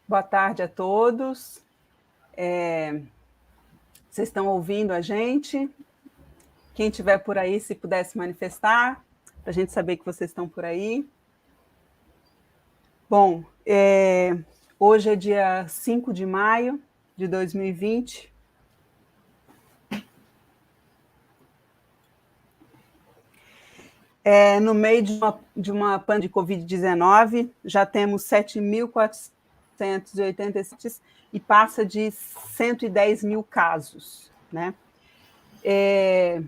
Boa tarde a todos. Vocês estão ouvindo a gente? Quem estiver por aí, se pudesse manifestar, para a gente saber que vocês estão por aí. Bom, hoje é dia 5 de maio de 2020. No meio de uma pandemia de Covid-19, já temos 7.487 e passa de 110 mil casos, né? E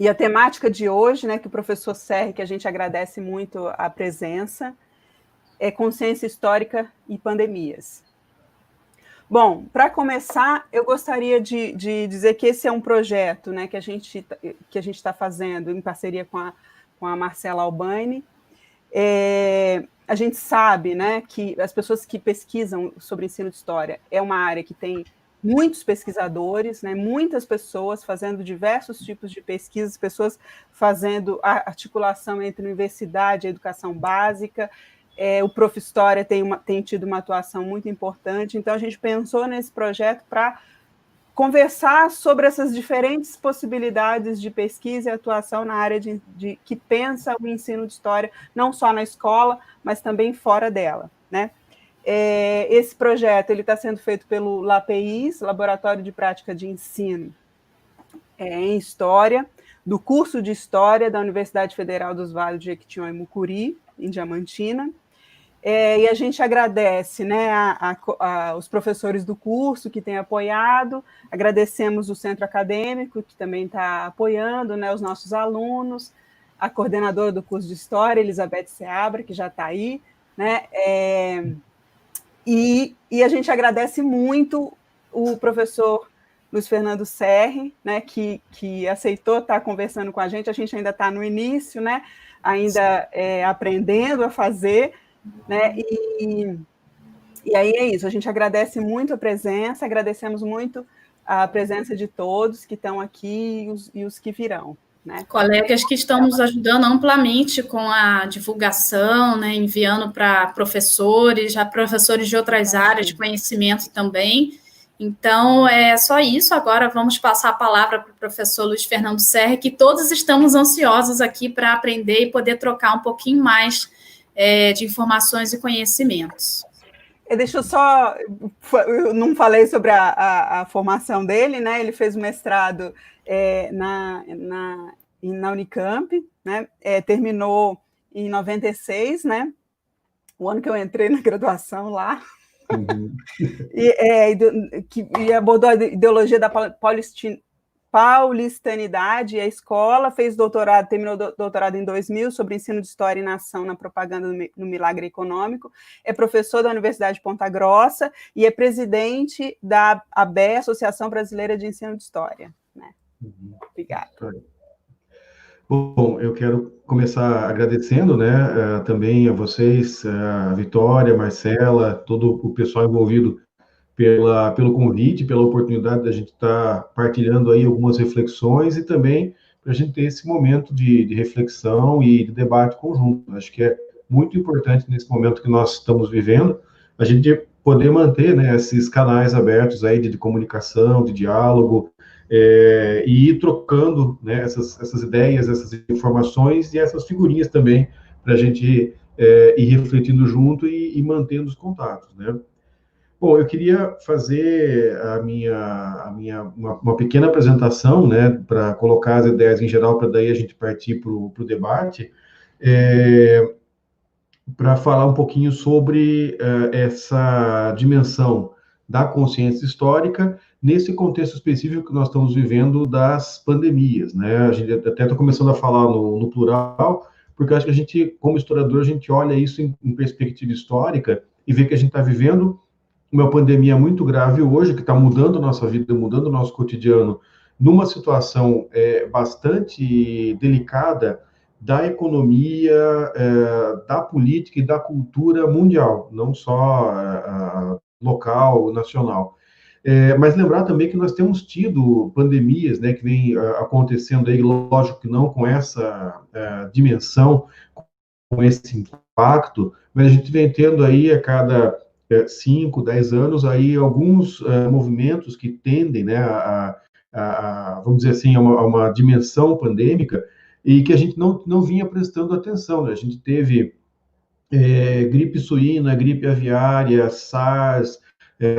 a temática de hoje, né, que o professor Serri, que a gente agradece muito a presença, é consciência histórica e pandemias. Bom, para começar, eu gostaria de dizer que esse é um projeto, né, que a gente está fazendo em parceria com a Marcela Albani. A gente sabe, né, que as pessoas que pesquisam sobre ensino de história é uma área que tem muitos pesquisadores, né, muitas pessoas fazendo diversos tipos de pesquisas, pessoas fazendo a articulação entre universidade e educação básica. O Prof. História tem tido uma atuação muito importante, então a gente pensou nesse projeto para conversar sobre essas diferentes possibilidades de pesquisa e atuação na área que pensa o ensino de história, não só na escola, mas também fora dela, né? Esse projeto está sendo feito pelo LAPEIS, Laboratório de Prática de Ensino em História, do curso de História da Universidade Federal dos Vales de Jequitinhonha e Mucuri, em Diamantina. E a gente agradece, né, os professores do curso que têm apoiado, agradecemos o centro acadêmico, que também está apoiando, né, os nossos alunos, a coordenadora do curso de História, Elizabeth Seabra, que já está aí, né, e a gente agradece muito o professor Luiz Fernando Serri, né, que aceitou estar conversando com a gente ainda está no início, né, ainda aprendendo a fazer, né, e aí é isso, a gente agradece muito a presença, agradecemos muito a presença de todos que estão aqui e os que virão. Né? Colegas que estão nos ajudando amplamente com a divulgação, né, enviando para professores, já professores de outras áreas de conhecimento também. Então, é só isso. Agora vamos passar a palavra para o professor Luiz Fernando Serri, que todos estamos ansiosos aqui para aprender e poder trocar um pouquinho mais de informações e conhecimentos. Deixa eu só... Eu não falei sobre a formação dele, né? Ele fez o mestrado na Unicamp, né? Terminou em 96, né? O ano que eu entrei na graduação lá. Uhum. E abordou a ideologia da paulistanidade e a escola, fez doutorado, terminou doutorado em 2000 sobre ensino de história e nação na propaganda no milagre econômico, é professor da Universidade de Ponta Grossa e é presidente da ABE, Associação Brasileira de Ensino de História. Né? Uhum. Obrigada. Bom, eu quero começar agradecendo, né, também a vocês, a Vitória, a Marcela, todo o pessoal envolvido pelo convite, pela oportunidade da gente estar partilhando aí algumas reflexões e também para a gente ter esse momento de reflexão e de debate conjunto. Acho que é muito importante nesse momento que nós estamos vivendo, a gente poder manter, né, esses canais abertos aí de comunicação, de diálogo, e ir trocando, né, essas ideias, essas informações e essas figurinhas também para a gente ir refletindo junto e mantendo os contatos, né? Bom, eu queria fazer uma pequena apresentação, né, para colocar as ideias em geral, para daí a gente partir para o debate, para falar um pouquinho sobre essa dimensão da consciência histórica nesse contexto específico que nós estamos vivendo das pandemias, né? A gente até está começando a falar no plural, porque acho que a gente, como historiador, a gente olha isso em perspectiva histórica e vê que a gente está vivendo uma pandemia muito grave hoje, que está mudando a nossa vida, mudando o nosso cotidiano, numa situação bastante delicada da economia, da política e da cultura mundial, não só local, nacional. Mas lembrar também que nós temos tido pandemias, né, que vem acontecendo aí, lógico que não com essa dimensão, com esse impacto, mas a gente vem tendo aí a cada 5, 10 anos, aí alguns movimentos que tendem, né, vamos dizer assim, a uma dimensão pandêmica, e que a gente não vinha prestando atenção, né? A gente teve gripe suína, gripe aviária, SARS,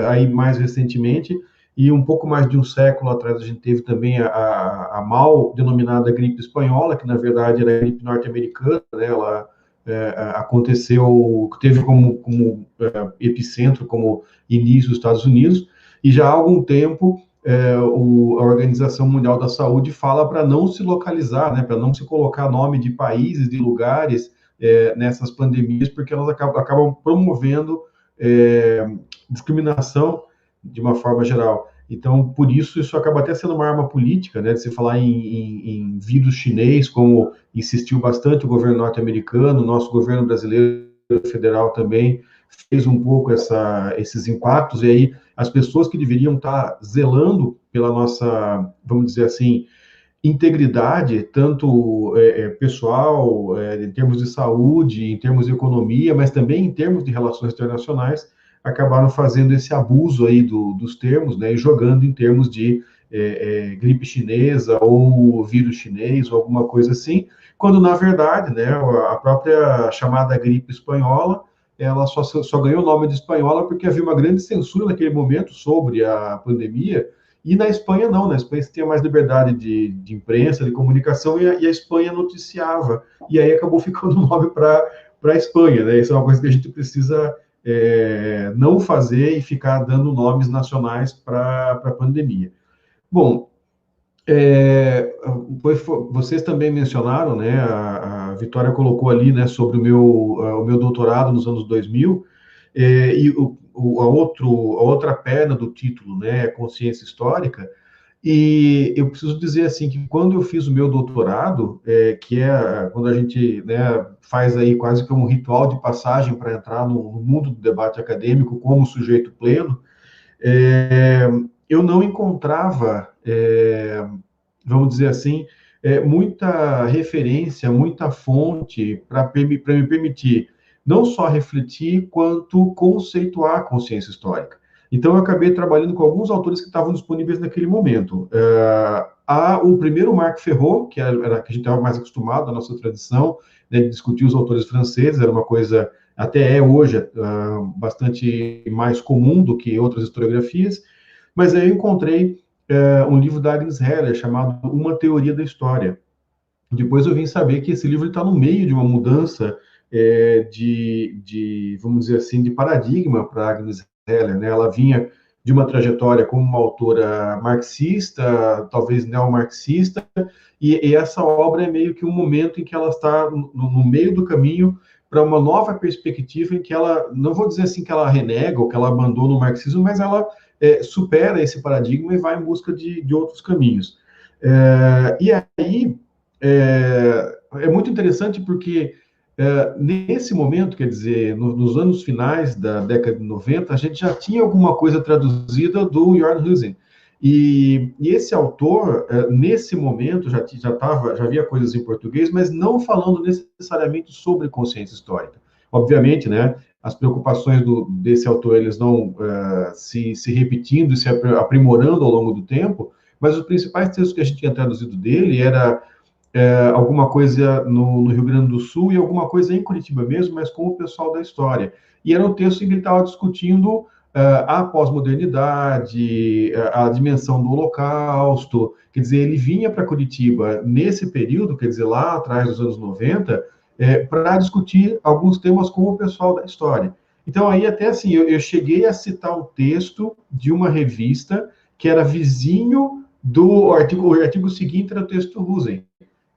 aí mais recentemente, e um pouco mais de um século atrás a gente teve também a mal denominada gripe espanhola, que na verdade era a gripe norte-americana, né? Ela aconteceu, teve como epicentro, como início os Estados Unidos, e já há algum tempo a Organização Mundial da Saúde fala para não se localizar, né? Para não se colocar nome de países, de lugares, nessas pandemias, porque elas acabam promovendo discriminação de uma forma geral. Então, por isso acaba até sendo uma arma política, né, de se falar em vírus chinês, como insistiu bastante o governo norte-americano, o nosso governo brasileiro federal também fez um pouco esses impactos, e aí as pessoas que deveriam estar zelando pela nossa, vamos dizer assim, integridade, tanto pessoal, em termos de saúde, em termos de economia, mas também em termos de relações internacionais, acabaram fazendo esse abuso aí dos termos, né, e jogando em termos de gripe chinesa ou vírus chinês ou alguma coisa assim, quando na verdade, né, a própria chamada gripe espanhola, ela só ganhou o nome de espanhola porque havia uma grande censura naquele momento sobre a pandemia. E na Espanha não, na Espanha você tinha mais liberdade de imprensa, de comunicação, e a Espanha noticiava, e aí acabou ficando o nome para a Espanha, né? Isso é uma coisa que a gente precisa não fazer e ficar dando nomes nacionais para a pandemia. Bom, vocês também mencionaram, né, a Vitória colocou ali, né, sobre o meu doutorado nos anos 2000, e a outra perna do título, né, é consciência histórica, e eu preciso dizer assim que quando eu fiz o meu doutorado, que é quando a gente, né, faz aí quase que um ritual de passagem para entrar no mundo do debate acadêmico como sujeito pleno, eu não encontrava, vamos dizer assim, muita referência, muita fonte para me permitir não só refletir, quanto conceituar a consciência histórica. Então, eu acabei trabalhando com alguns autores que estavam disponíveis naquele momento. O primeiro, Marc Ferraud, que era que a gente estava mais acostumado, a nossa tradição, né, de discutir os autores franceses, era uma coisa, até hoje, bastante mais comum do que outras historiografias, mas aí eu encontrei um livro da Agnes Heller, chamado Uma Teoria da História. Depois eu vim saber que esse livro está no meio de uma mudança vamos dizer assim, de paradigma para Agnes Heller, né? Ela vinha de uma trajetória como uma autora marxista, talvez neomarxista, e essa obra é meio que um momento em que ela está no meio do caminho para uma nova perspectiva em que ela, não vou dizer assim que ela renega ou que ela abandona o marxismo, mas ela supera esse paradigma e vai em busca de outros caminhos. E aí, é muito interessante porque nesse momento, quer dizer, nos anos finais da década de 90, a gente já tinha alguma coisa traduzida do Jörn Husen. E esse autor, nesse momento, já havia coisas em português, mas não falando necessariamente sobre consciência histórica. Obviamente, né, as preocupações desse autor, eles não se repetindo e se aprimorando ao longo do tempo, mas os principais textos que a gente tinha traduzido dele era alguma coisa no Rio Grande do Sul e alguma coisa em Curitiba mesmo, mas com o pessoal da história. E era um texto em que ele estava discutindo a pós-modernidade, a dimensão do Holocausto. Quer dizer, ele vinha para Curitiba nesse período, quer dizer, lá atrás dos anos 90, para discutir alguns temas com o pessoal da história. Então, aí até assim, eu cheguei a citar o texto de uma revista que era vizinho do artigo, o artigo seguinte era o texto Husen,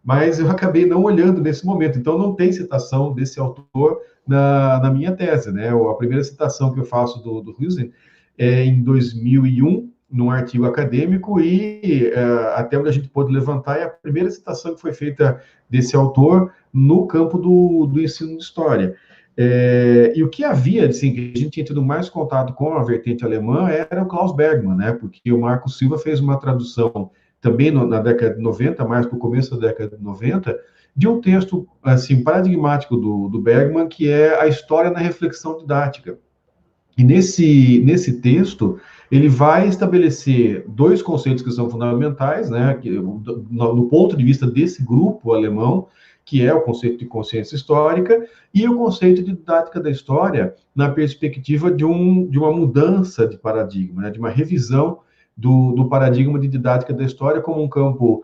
mas eu acabei não olhando nesse momento, então não tem citação desse autor na minha tese, né? A primeira citação que eu faço do Husen é em 2001, num artigo acadêmico, e até onde a gente pôde levantar, é a primeira citação que foi feita desse autor no campo do ensino de história. E o que havia, assim, que a gente tinha tido mais contato com a vertente alemã era o Klaus Bergmann, né? Porque o Marco Silva fez uma tradução também na década de 90, mais para o começo da década de 90, de um texto assim paradigmático do Bergmann, que é A História na Reflexão Didática. E nesse texto, ele vai estabelecer dois conceitos que são fundamentais, né, no ponto de vista desse grupo alemão, que é o conceito de consciência histórica e o conceito de didática da história na perspectiva de uma mudança de paradigma, né, de uma revisão do paradigma de didática da história como um campo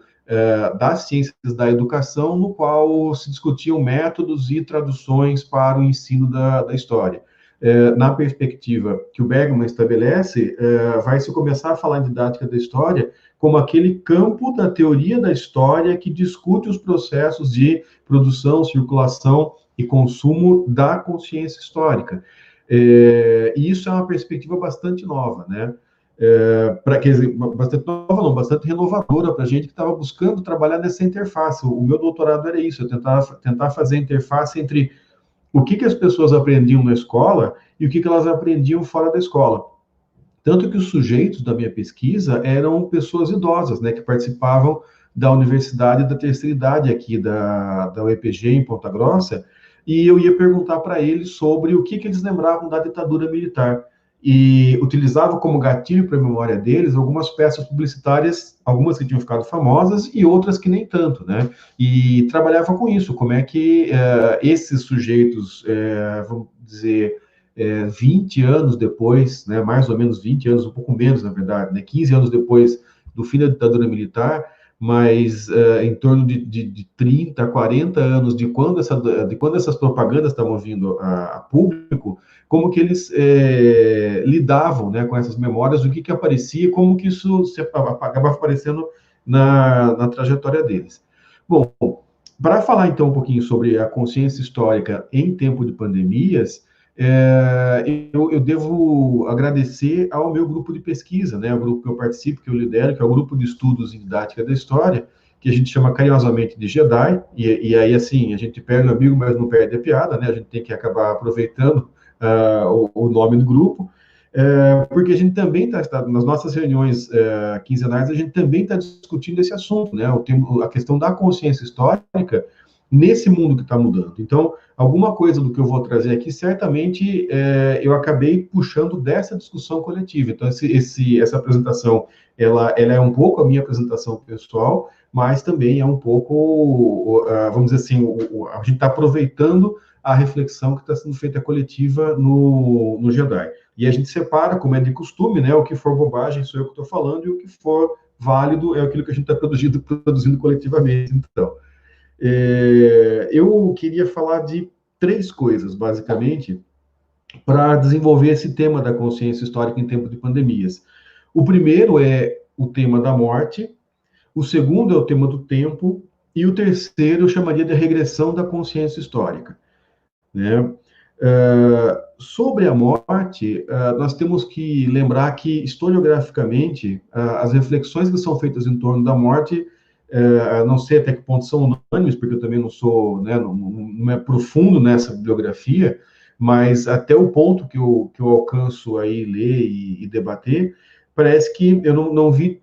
das ciências da educação, no qual se discutiam métodos e traduções para o ensino da história. Na perspectiva que o Bergman estabelece, vai se começar a falar em didática da história como aquele campo da teoria da história que discute os processos de produção, circulação e consumo da consciência histórica. E isso é uma perspectiva bastante nova, né? Bastante nova, não, bastante renovadora para a gente que estava buscando trabalhar nessa interface. O meu doutorado era isso, eu tentar fazer a interface entre o que as pessoas aprendiam na escola e o que elas aprendiam fora da escola. Tanto que os sujeitos da minha pesquisa eram pessoas idosas, né, que participavam da Universidade da Terceira Idade aqui da UEPG, em Ponta Grossa, e eu ia perguntar para eles sobre o que eles lembravam da ditadura militar. E utilizava como gatilho para a memória deles algumas peças publicitárias, algumas que tinham ficado famosas e outras que nem tanto, né? E trabalhava com isso, como é que esses sujeitos, vamos dizer, 20 anos depois, né, mais ou menos 20 anos, um pouco menos, na verdade, né, 15 anos depois do fim da ditadura militar, mas em torno de 30, 40 anos de quando essas propagandas estavam vindo a público, como que eles lidavam, né, com essas memórias, o que aparecia, como que isso acabava aparecendo na trajetória deles. Bom, para falar então um pouquinho sobre a consciência histórica em tempo de pandemias, eu devo agradecer ao meu grupo de pesquisa, né, o grupo que eu participo, que eu lidero, que é o Grupo de Estudos em Didática da História, que a gente chama carinhosamente de JEDI, e aí, assim, a gente perde o amigo, mas não perde a piada, né, a gente tem que acabar aproveitando o nome do grupo, porque a gente também está, nas nossas reuniões quinzenais, a gente também está discutindo esse assunto, né, a questão da consciência histórica nesse mundo que está mudando. Então, alguma coisa do que eu vou trazer aqui, certamente eu acabei puxando dessa discussão coletiva. Então, essa apresentação, ela é um pouco a minha apresentação pessoal, mas também é um pouco, vamos dizer assim, a gente está aproveitando a reflexão que está sendo feita coletiva no JEDI. E a gente separa, como é de costume, né, o que for bobagem sou eu que estou falando, e o que for válido é aquilo que a gente está produzindo coletivamente. Então, eu queria falar de 3 coisas, basicamente, para desenvolver esse tema da consciência histórica em tempo de pandemias. O primeiro é o tema da morte, o segundo é o tema do tempo, e o terceiro eu chamaria de regressão da consciência histórica, né? Sobre a morte, nós temos que lembrar que, historiograficamente, as reflexões que são feitas em torno da morte, não sei até que ponto são unânimes, porque eu também não sou, né, não me aprofundo nessa bibliografia, mas até o ponto que eu alcanço aí ler e debater, parece que eu não vi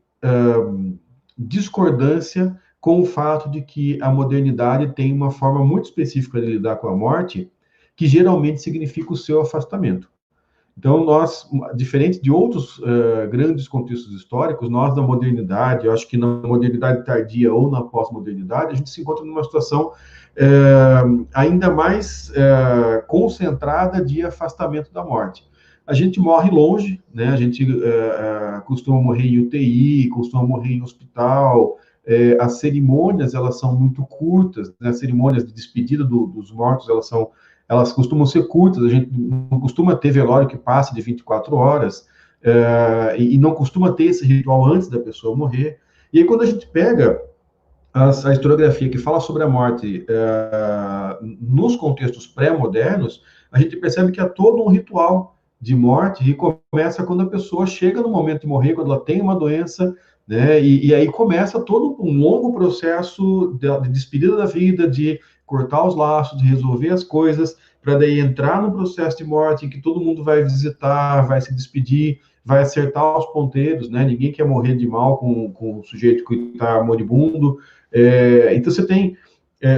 discordância com o fato de que a modernidade tem uma forma muito específica de lidar com a morte, que geralmente significa o seu afastamento. Então, nós, diferente de outros grandes contextos históricos, nós, na modernidade, eu acho que na modernidade tardia ou na pós-modernidade, a gente se encontra numa situação ainda mais concentrada de afastamento da morte. A gente morre longe, né? A gente costuma morrer em UTI, costuma morrer em hospital. As cerimônias, elas são muito curtas, né? As cerimônias de despedida dos mortos, elas costumam ser curtas, a gente não costuma ter velório que passe de 24 horas, e não costuma ter esse ritual antes da pessoa morrer. E aí, quando a gente pega a historiografia que fala sobre a morte nos contextos pré-modernos, a gente percebe que há todo um ritual de morte que começa quando a pessoa chega no momento de morrer, quando ela tem uma doença, né? E aí começa todo um longo processo de despedida da vida, de cortar os laços, de resolver as coisas, para daí entrar no processo de morte em que todo mundo vai visitar, vai se despedir, vai acertar os ponteiros, né? Ninguém quer morrer de mal com o sujeito que está moribundo. Então, você tem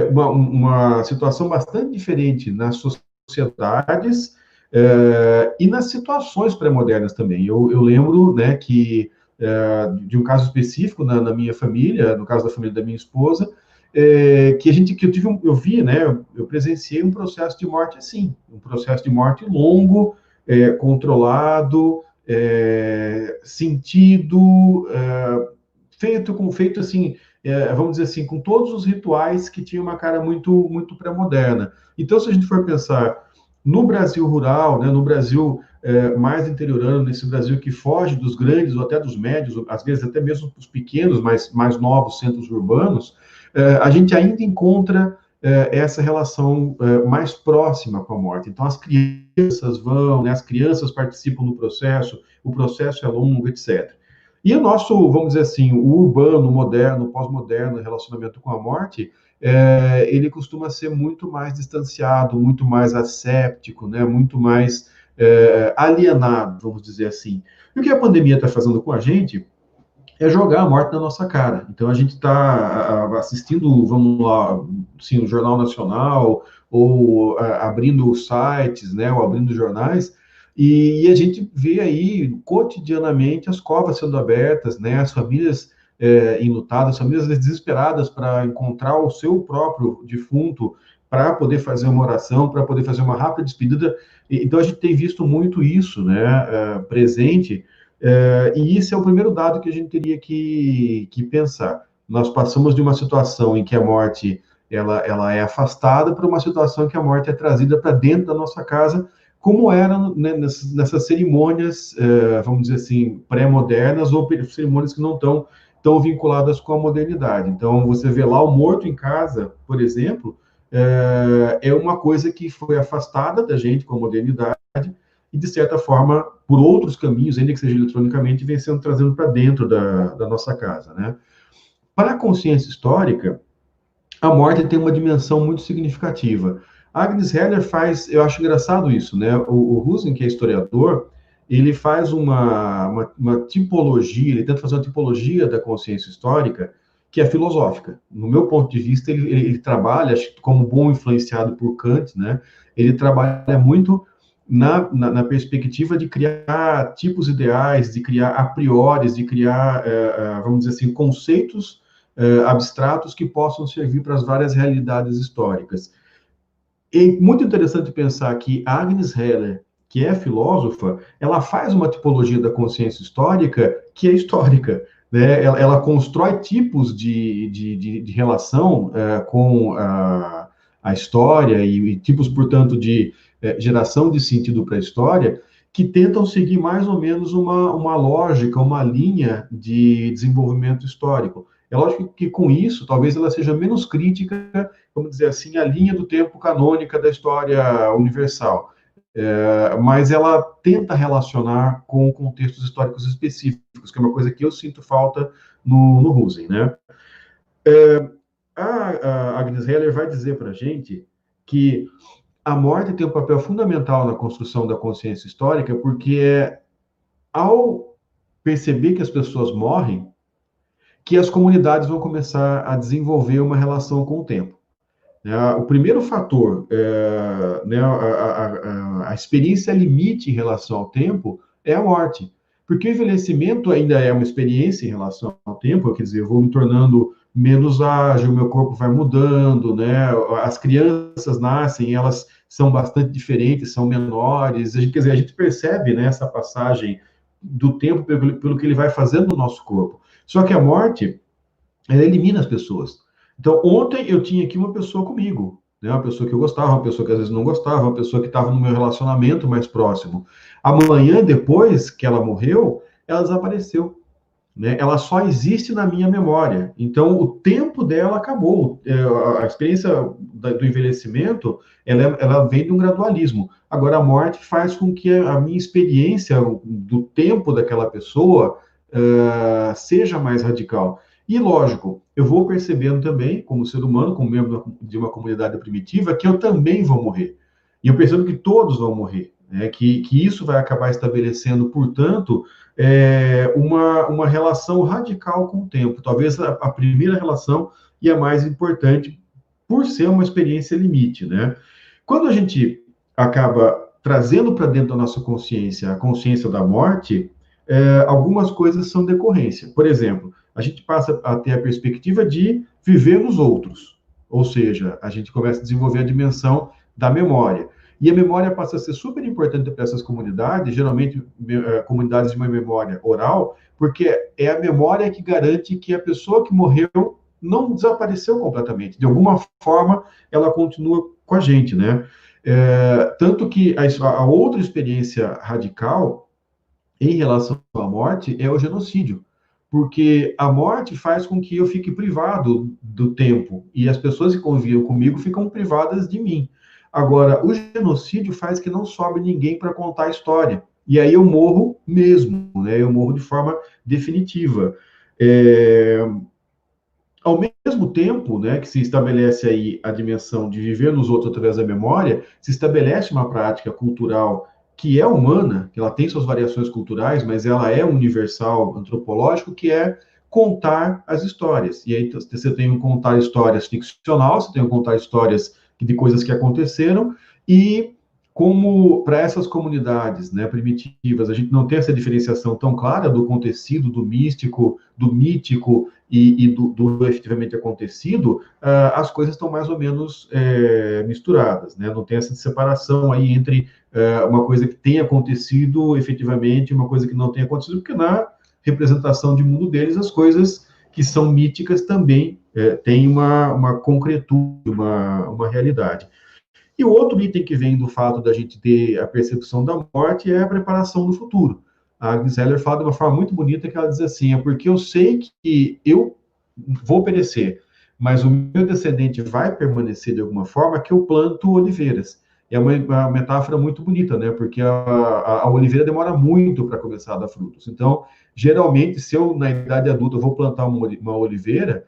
uma situação bastante diferente nas sociedades E nas situações pré-modernas também. Eu lembro, né, que de um caso específico na minha família, no caso da família da minha esposa, eu vi, né, eu presenciei um processo de morte assim, um processo de morte longo, controlado, sentido, feito assim, vamos dizer assim, com todos os rituais que tinham uma cara muito pré-moderna. Então, se a gente for pensar no Brasil rural, né, no Brasil mais interiorano, nesse Brasil que foge dos grandes ou até dos médios, às vezes até mesmo os pequenos, mais novos centros urbanos, a gente ainda encontra essa relação mais próxima com a morte. Então, as crianças vão, né, as crianças participam do processo, o processo é longo, etc. E o nosso, vamos dizer assim, o urbano, moderno, pós-moderno, relacionamento com a morte, ele costuma ser muito mais distanciado, muito mais asséptico, né, muito mais alienado, vamos dizer assim. E o que a pandemia está fazendo com a gente é jogar a morte na nossa cara. Então, a gente está assistindo, vamos lá, assim, o Jornal Nacional, ou abrindo sites, né, ou abrindo jornais, e a gente vê aí, cotidianamente, as covas sendo abertas, né, as famílias enlutadas, as famílias desesperadas para encontrar o seu próprio defunto, para poder fazer uma oração, para poder fazer uma rápida despedida. Então, a gente tem visto muito isso, né, presente. E esse é o primeiro dado que a gente teria que pensar. Nós passamos de uma situação em que a morte ela é afastada para uma situação em que a morte é trazida para dentro da nossa casa, como era, né, nessas cerimônias, vamos dizer assim, pré-modernas ou cerimônias que não estão tão vinculadas com a modernidade. Então, você vê lá o morto em casa, por exemplo, é uma coisa que foi afastada da gente com a modernidade, e, de certa forma, por outros caminhos, ainda que seja eletronicamente, vem sendo trazido para dentro da nossa casa, né? Para a consciência histórica, a morte tem uma dimensão muito significativa. Agnes Heller faz, eu acho engraçado isso, né? O Husen, que é historiador, ele faz uma tipologia, ele tenta fazer uma tipologia da consciência histórica que é filosófica. No meu ponto de vista, ele trabalha, acho que como bom influenciado por Kant, né? Ele trabalha muito na perspectiva de criar tipos ideais, de criar a priori, de criar, vamos dizer assim, conceitos abstratos que possam servir para as várias realidades históricas. É muito interessante pensar que Agnes Heller, que é filósofa, ela faz uma tipologia da consciência histórica que é histórica, né? Ela constrói tipos de relação com a história e tipos, portanto, de geração de sentido para a história, que tentam seguir mais ou menos uma lógica, uma linha de desenvolvimento histórico. É lógico que com isso, talvez ela seja menos crítica, vamos dizer assim, à linha do tempo canônica da história universal. Mas ela tenta relacionar com contextos históricos específicos, que é uma coisa que eu sinto falta no Husen, né? A Agnes Heller vai dizer para a gente que a morte tem um papel fundamental na construção da consciência histórica, porque ao perceber que as pessoas morrem, que as comunidades vão começar a desenvolver uma relação com o tempo. O primeiro fator, né, a experiência limite em relação ao tempo é a morte, porque o envelhecimento ainda é uma experiência em relação ao tempo, quer dizer, eu vou me tornando menos ágil, meu corpo vai mudando, né? As crianças nascem, elas são bastante diferentes, são menores, quer dizer, a gente percebe, né, essa passagem do tempo pelo que ele vai fazendo no nosso corpo. Só que a morte, ela elimina as pessoas. Então, ontem eu tinha aqui uma pessoa comigo, né? Uma pessoa que eu gostava, uma pessoa que às vezes não gostava, uma pessoa que estava no meu relacionamento mais próximo. Amanhã, depois que ela morreu, ela desapareceu, né? Ela só existe na minha memória. Então, o tempo dela acabou. A experiência do envelhecimento, ela vem de um gradualismo. Agora, a morte faz com que a minha experiência do tempo daquela pessoa seja mais radical. E, lógico, eu vou percebendo também, como ser humano, como membro de uma comunidade primitiva, que eu também vou morrer. E eu percebo que todos vão morrer, né? Que isso vai acabar estabelecendo, portanto, uma relação radical com o tempo. Talvez a primeira relação e a mais importante, por ser uma experiência limite, né? Quando a gente acaba trazendo para dentro da nossa consciência a consciência da morte, algumas coisas são decorrência. Por exemplo, a gente passa a ter a perspectiva de viver nos outros, ou seja, a gente começa a desenvolver a dimensão da memória. E a memória passa a ser super importante para essas comunidades, geralmente comunidades de uma memória oral, porque é a memória que garante que a pessoa que morreu não desapareceu completamente. De alguma forma, ela continua com a gente, né? Tanto que a outra experiência radical em relação à morte é o genocídio, porque a morte faz com que eu fique privado do tempo, e as pessoas que conviviam comigo ficam privadas de mim. Agora, o genocídio faz que não sobe ninguém para contar a história, e aí eu morro mesmo, né? Eu morro de forma definitiva. Ao mesmo tempo, né, que se estabelece aí a dimensão de viver nos outros através da memória, se estabelece uma prática cultural que é humana, que ela tem suas variações culturais, mas ela é universal, antropológico, que é contar as histórias. E aí você tem um contar histórias ficcional, você tem um contar histórias de coisas que aconteceram, e como para essas comunidades, né, primitivas, a gente não tem essa diferenciação tão clara do acontecido, do místico, do mítico e do efetivamente acontecido, as coisas estão mais ou menos misturadas, né? Não tem essa separação aí entre uma coisa que tem acontecido efetivamente e uma coisa que não tem acontecido, porque na representação de mundo deles, as coisas que são míticas também têm uma concretude, uma realidade. E o outro item que vem do fato da gente ter a percepção da morte é a preparação do futuro. A Agnes Heller fala de uma forma muito bonita, que ela diz assim, é porque eu sei que eu vou perecer, mas o meu descendente vai permanecer de alguma forma, que eu planto oliveiras. É uma metáfora muito bonita, né? Porque a oliveira demora muito para começar a dar frutos. Então, geralmente, se eu, na idade adulta, vou plantar uma oliveira,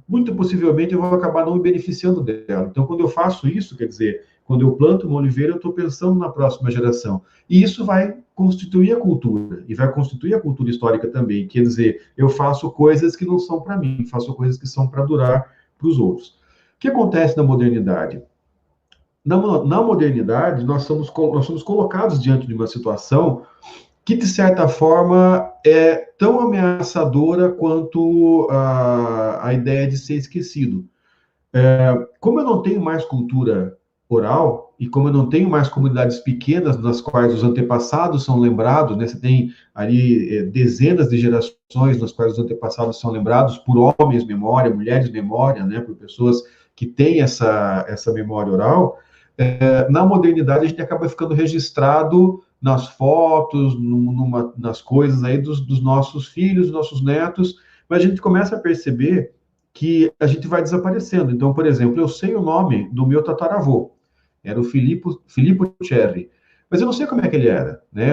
muito possivelmente eu vou acabar não me beneficiando dela. Então, quando eu faço isso, quer dizer, quando eu planto uma oliveira, eu estou pensando na próxima geração. E isso vai constituir a cultura, e vai constituir a cultura histórica também. Quer dizer, eu faço coisas que não são para mim, faço coisas que são para durar para os outros. O que acontece na modernidade? Na modernidade, nós somos colocados diante de uma situação que, de certa forma, é tão ameaçadora quanto a ideia de ser esquecido. Como eu não tenho mais cultura oral, e como eu não tenho mais comunidades pequenas nas quais os antepassados são lembrados, né? Você tem ali dezenas de gerações nas quais os antepassados são lembrados por homens memória, mulheres memória, né? Por pessoas que têm essa memória oral. Na modernidade, a gente acaba ficando registrado nas fotos, nas coisas aí dos nossos filhos, dos nossos netos, mas a gente começa a perceber que a gente vai desaparecendo. Então, por exemplo, eu sei o nome do meu tataravô, era o Filippo Cerri, mas eu não sei como é que ele era, né?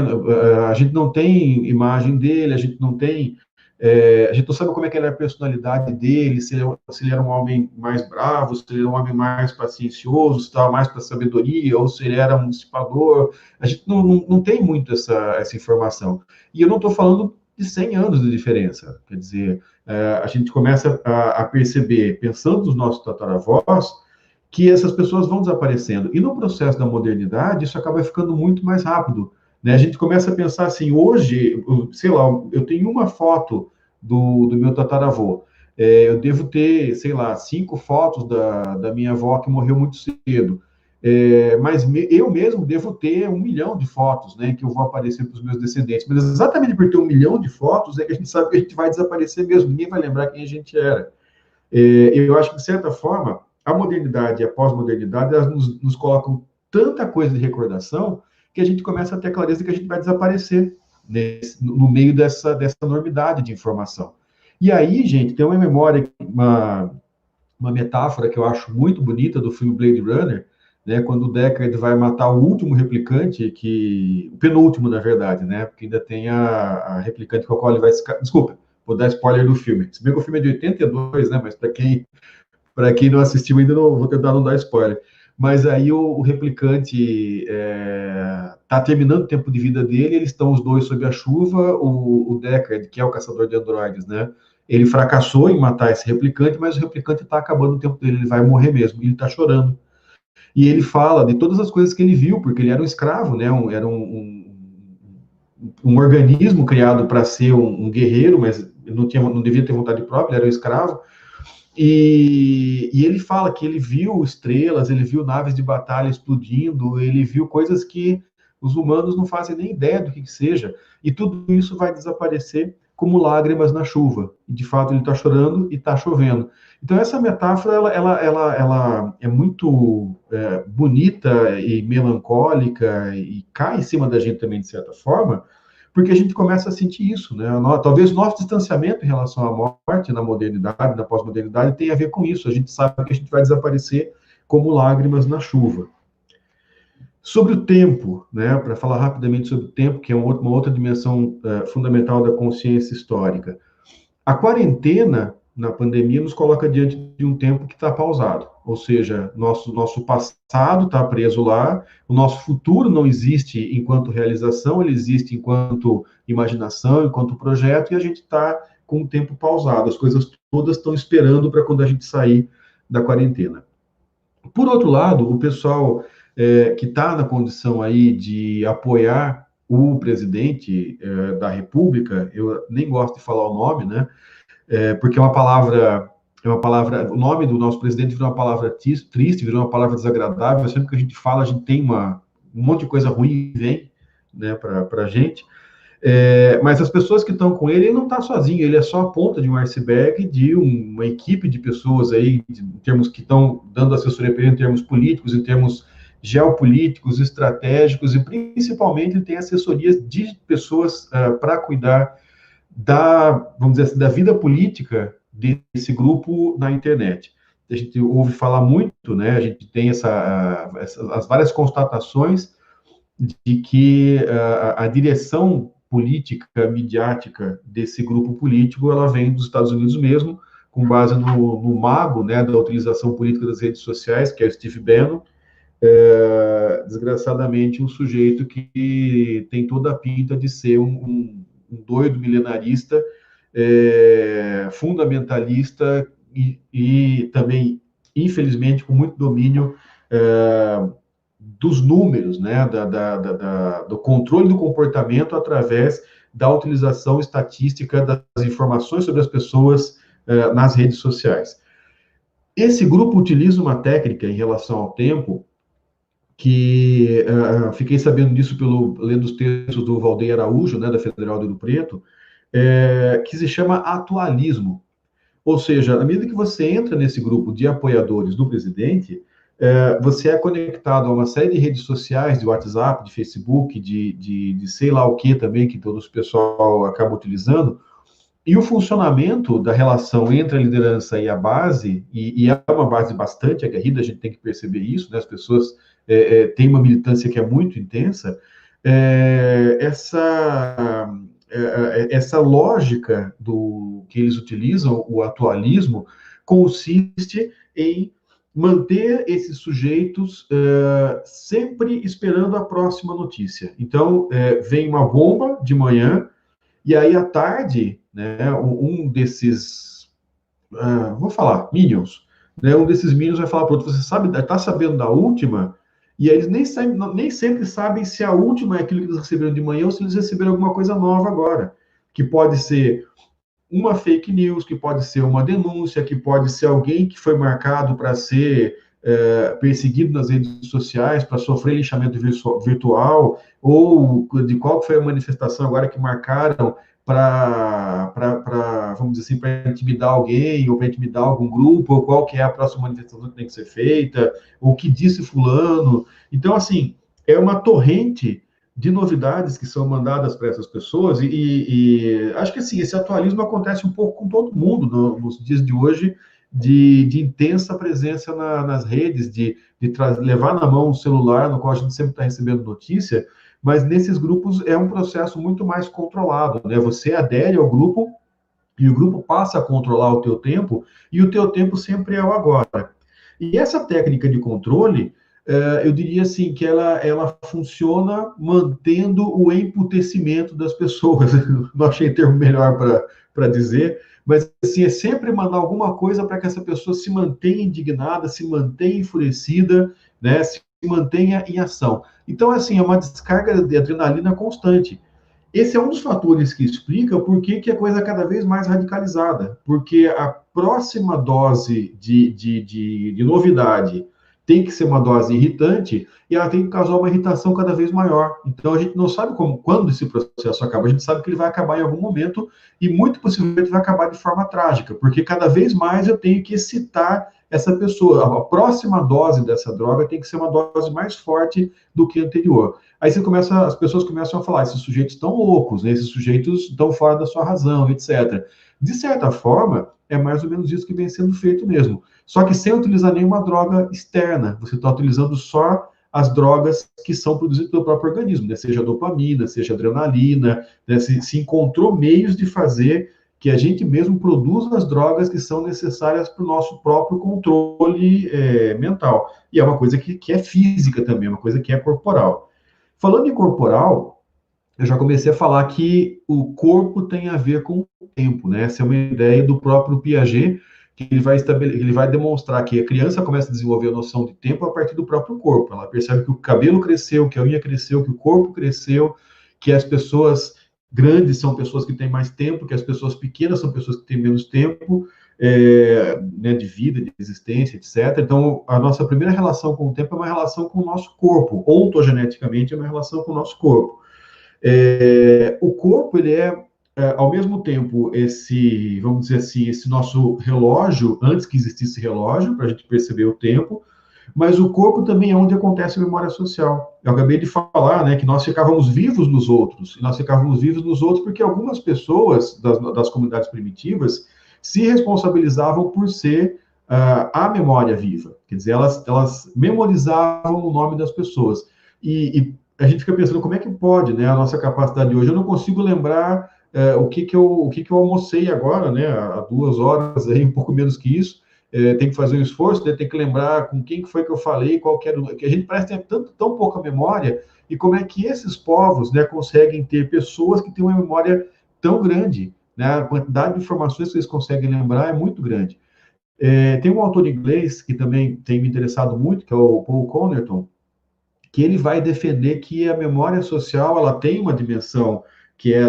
A gente não tem imagem dele, a gente não sabe como é que era a personalidade dele, se ele era um homem mais bravo, se ele era um homem mais paciencioso, se estava mais para sabedoria, ou se ele era um dissipador. A gente não tem muito essa informação. E eu não estou falando de 100 anos de diferença. Quer dizer, a gente começa a perceber, pensando nos nossos tataravós, que essas pessoas vão desaparecendo. E no processo da modernidade, isso acaba ficando muito mais rápido. Né? A gente começa a pensar assim, hoje, sei lá, eu tenho uma foto do meu tataravô. Eu devo ter, sei lá, 5 fotos da minha avó que morreu muito cedo. Mas eu mesmo devo ter 1 milhão de fotos, né, que eu vou aparecer para os meus descendentes. Mas exatamente por ter 1 milhão de fotos é que a gente sabe que a gente vai desaparecer mesmo. Ninguém vai lembrar quem a gente era. Eu acho que, de certa forma, a modernidade e a pós-modernidade, elas nos colocam tanta coisa de recordação que a gente começa a ter a clareza que a gente vai desaparecer no meio dessa enormidade de informação. E aí, gente, tem uma memória, uma metáfora que eu acho muito bonita do filme Blade Runner, né, quando o Deckard vai matar o último replicante, o penúltimo, na verdade, né, porque ainda tem a replicante com a qual ele vai... Desculpa, vou dar spoiler do filme. Se bem que o filme é de 82, né, mas para quem não assistiu ainda, vou tentar não dar spoiler. Mas aí o replicante está terminando o tempo de vida dele, eles estão os dois sob a chuva, o Deckard, que é o caçador de androides, né? Ele fracassou em matar esse replicante, mas o replicante está acabando o tempo dele, ele vai morrer mesmo, e ele está chorando. E ele fala de todas as coisas que ele viu, porque ele era um escravo, né? Era um organismo criado para ser um guerreiro, mas não devia ter vontade própria, ele era um escravo. E ele fala que ele viu estrelas, ele viu naves de batalha explodindo, ele viu coisas que os humanos não fazem nem ideia do que seja, e tudo isso vai desaparecer como lágrimas na chuva. E, de fato, ele está chorando e está chovendo. Então, essa metáfora, ela é muito bonita e melancólica, e cai em cima da gente também, de certa forma, porque a gente começa a sentir isso, né? Talvez o nosso distanciamento em relação à morte na modernidade, na pós-modernidade, tenha a ver com isso. A gente sabe que a gente vai desaparecer como lágrimas na chuva. Sobre o tempo, né? Para falar rapidamente sobre o tempo, que é uma outra dimensão fundamental da consciência histórica. A quarentena, na pandemia, nos coloca diante de um tempo que está pausado, ou seja, nosso passado está preso lá, o nosso futuro não existe enquanto realização, ele existe enquanto imaginação, enquanto projeto, e a gente está com o tempo pausado, as coisas todas estão esperando para quando a gente sair da quarentena. Por outro lado, o pessoal que está na condição aí de apoiar o presidente da República, eu nem gosto de falar o nome, né? Porque é uma palavra, o nome do nosso presidente virou uma palavra triste, virou uma palavra desagradável, sempre que a gente fala, a gente tem um monte de coisa ruim que vem, né, para a gente, mas as pessoas que estão com ele não está sozinho, ele é só a ponta de um iceberg de uma equipe de pessoas aí, em termos que estão dando assessoria para ele, em termos políticos, em termos geopolíticos, estratégicos, e principalmente ele tem assessorias de pessoas para cuidar vamos dizer assim, da vida política desse grupo na internet. A gente ouve falar muito, né? A gente tem as várias constatações de que a direção política, midiática desse grupo político, ela vem dos Estados Unidos mesmo, com base no mago, né, da utilização política das redes sociais, que é o Steve Bannon, desgraçadamente um sujeito que tem toda a pinta de ser um doido milenarista, fundamentalista e também, infelizmente, com muito domínio dos números, né, do controle do comportamento através da utilização estatística das informações sobre as pessoas nas redes sociais. Esse grupo utiliza uma técnica em relação ao tempo que fiquei sabendo disso lendo os textos do Valdeir Araújo, né, da Federal do Rio Preto, que se chama atualismo. Ou seja, à medida que você entra nesse grupo de apoiadores do presidente, você é conectado a uma série de redes sociais, de WhatsApp, de Facebook, de sei lá o que também, que todo o pessoal acaba utilizando, e o funcionamento da relação entre a liderança e a base, e é uma base bastante aguerrida, a gente tem que perceber isso, né? As pessoas têm uma militância que é muito intensa, essa lógica que eles utilizam, o atualismo, consiste em manter esses sujeitos sempre esperando a próxima notícia. Então, vem uma bomba de manhã, e aí à tarde, né, um desses, vou falar, minions, né, um desses minions vai falar para o outro, você está sabendo da última? E aí eles nem sempre sabem se a última é aquilo que eles receberam de manhã ou se eles receberam alguma coisa nova agora, que pode ser uma fake news, que pode ser uma denúncia, que pode ser alguém que foi marcado para ser perseguido nas redes sociais, para sofrer linchamento virtual, ou de qual foi a manifestação agora que marcaram para vamos dizer assim, para intimidar alguém, ou para intimidar algum grupo, ou qual que é a próxima manifestação que tem que ser feita, ou o que disse fulano. Então, assim, é uma torrente de novidades que são mandadas para essas pessoas, e acho que assim, esse atualismo acontece um pouco com todo mundo nos dias de hoje, de intensa presença nas redes, de levar na mão um celular, no qual a gente sempre está recebendo notícia, mas nesses grupos é um processo muito mais controlado, né? Você adere ao grupo, e o grupo passa a controlar o teu tempo, e o teu tempo sempre é o agora. E essa técnica de controle, eu diria assim, que ela funciona mantendo o emputecimento das pessoas. Não achei termo melhor para dizer, mas assim, é sempre mandar alguma coisa para que essa pessoa se mantenha indignada, se mantenha enfurecida, né, se mantenha em ação. Então, assim, é uma descarga de adrenalina constante. Esse é um dos fatores que explica por que a coisa é cada vez mais radicalizada, porque a próxima dose de novidade tem que ser uma dose irritante e ela tem que causar uma irritação cada vez maior. Então, a gente não sabe quando esse processo acaba, a gente sabe que ele vai acabar em algum momento e muito possivelmente vai acabar de forma trágica, porque cada vez mais eu tenho que excitar essa pessoa. A próxima dose dessa droga tem que ser uma dose mais forte do que a anterior. Aí as pessoas começam a falar, esses sujeitos estão loucos, né? Esses sujeitos estão fora da sua razão, etc. De certa forma, é mais ou menos isso que vem sendo feito mesmo. Só que sem utilizar nenhuma droga externa. Você está utilizando só as drogas que são produzidas pelo próprio organismo, né? Seja dopamina, seja adrenalina, né? Se encontrou meios de fazer que a gente mesmo produza as drogas que são necessárias para o nosso próprio controle mental. E é uma coisa que é física também, uma coisa que é corporal. Falando em corporal, eu já comecei a falar que o corpo tem a ver com o tempo, né? Essa é uma ideia do próprio Piaget, que ele vai demonstrar que a criança começa a desenvolver a noção de tempo a partir do próprio corpo. Ela percebe que o cabelo cresceu, que a unha cresceu, que o corpo cresceu, que as pessoas grandes são pessoas que têm mais tempo, que as pessoas pequenas são pessoas que têm menos tempo, né, de vida, de existência, etc. Então, a nossa primeira relação com o tempo é uma relação com o nosso corpo. Ontogeneticamente, é uma relação com o nosso corpo. O corpo, ele ao mesmo tempo, vamos dizer assim, esse nosso relógio, antes que existisse relógio, para a gente perceber o tempo, mas o corpo também é onde acontece a memória social. Eu acabei de falar, né, que nós ficávamos vivos nos outros, e nós ficávamos vivos nos outros porque algumas pessoas das comunidades primitivas se responsabilizavam por ser a memória viva. Quer dizer, elas memorizavam o nome das pessoas. E a gente fica pensando, como é que pode, né, a nossa capacidade de hoje? Eu não consigo lembrar o que eu almocei agora, né, há 2 horas, aí, um pouco menos que isso. Tem que fazer um esforço, né, tem que lembrar com quem foi que eu falei, qual que era, que a gente parece ter tão pouca memória, e como é que esses povos, né, conseguem ter pessoas que têm uma memória tão grande, né, a quantidade de informações que eles conseguem lembrar é muito grande. Tem um autor inglês que também tem me interessado muito, que é o Paul Connerton, que ele vai defender que a memória social ela tem uma dimensão que é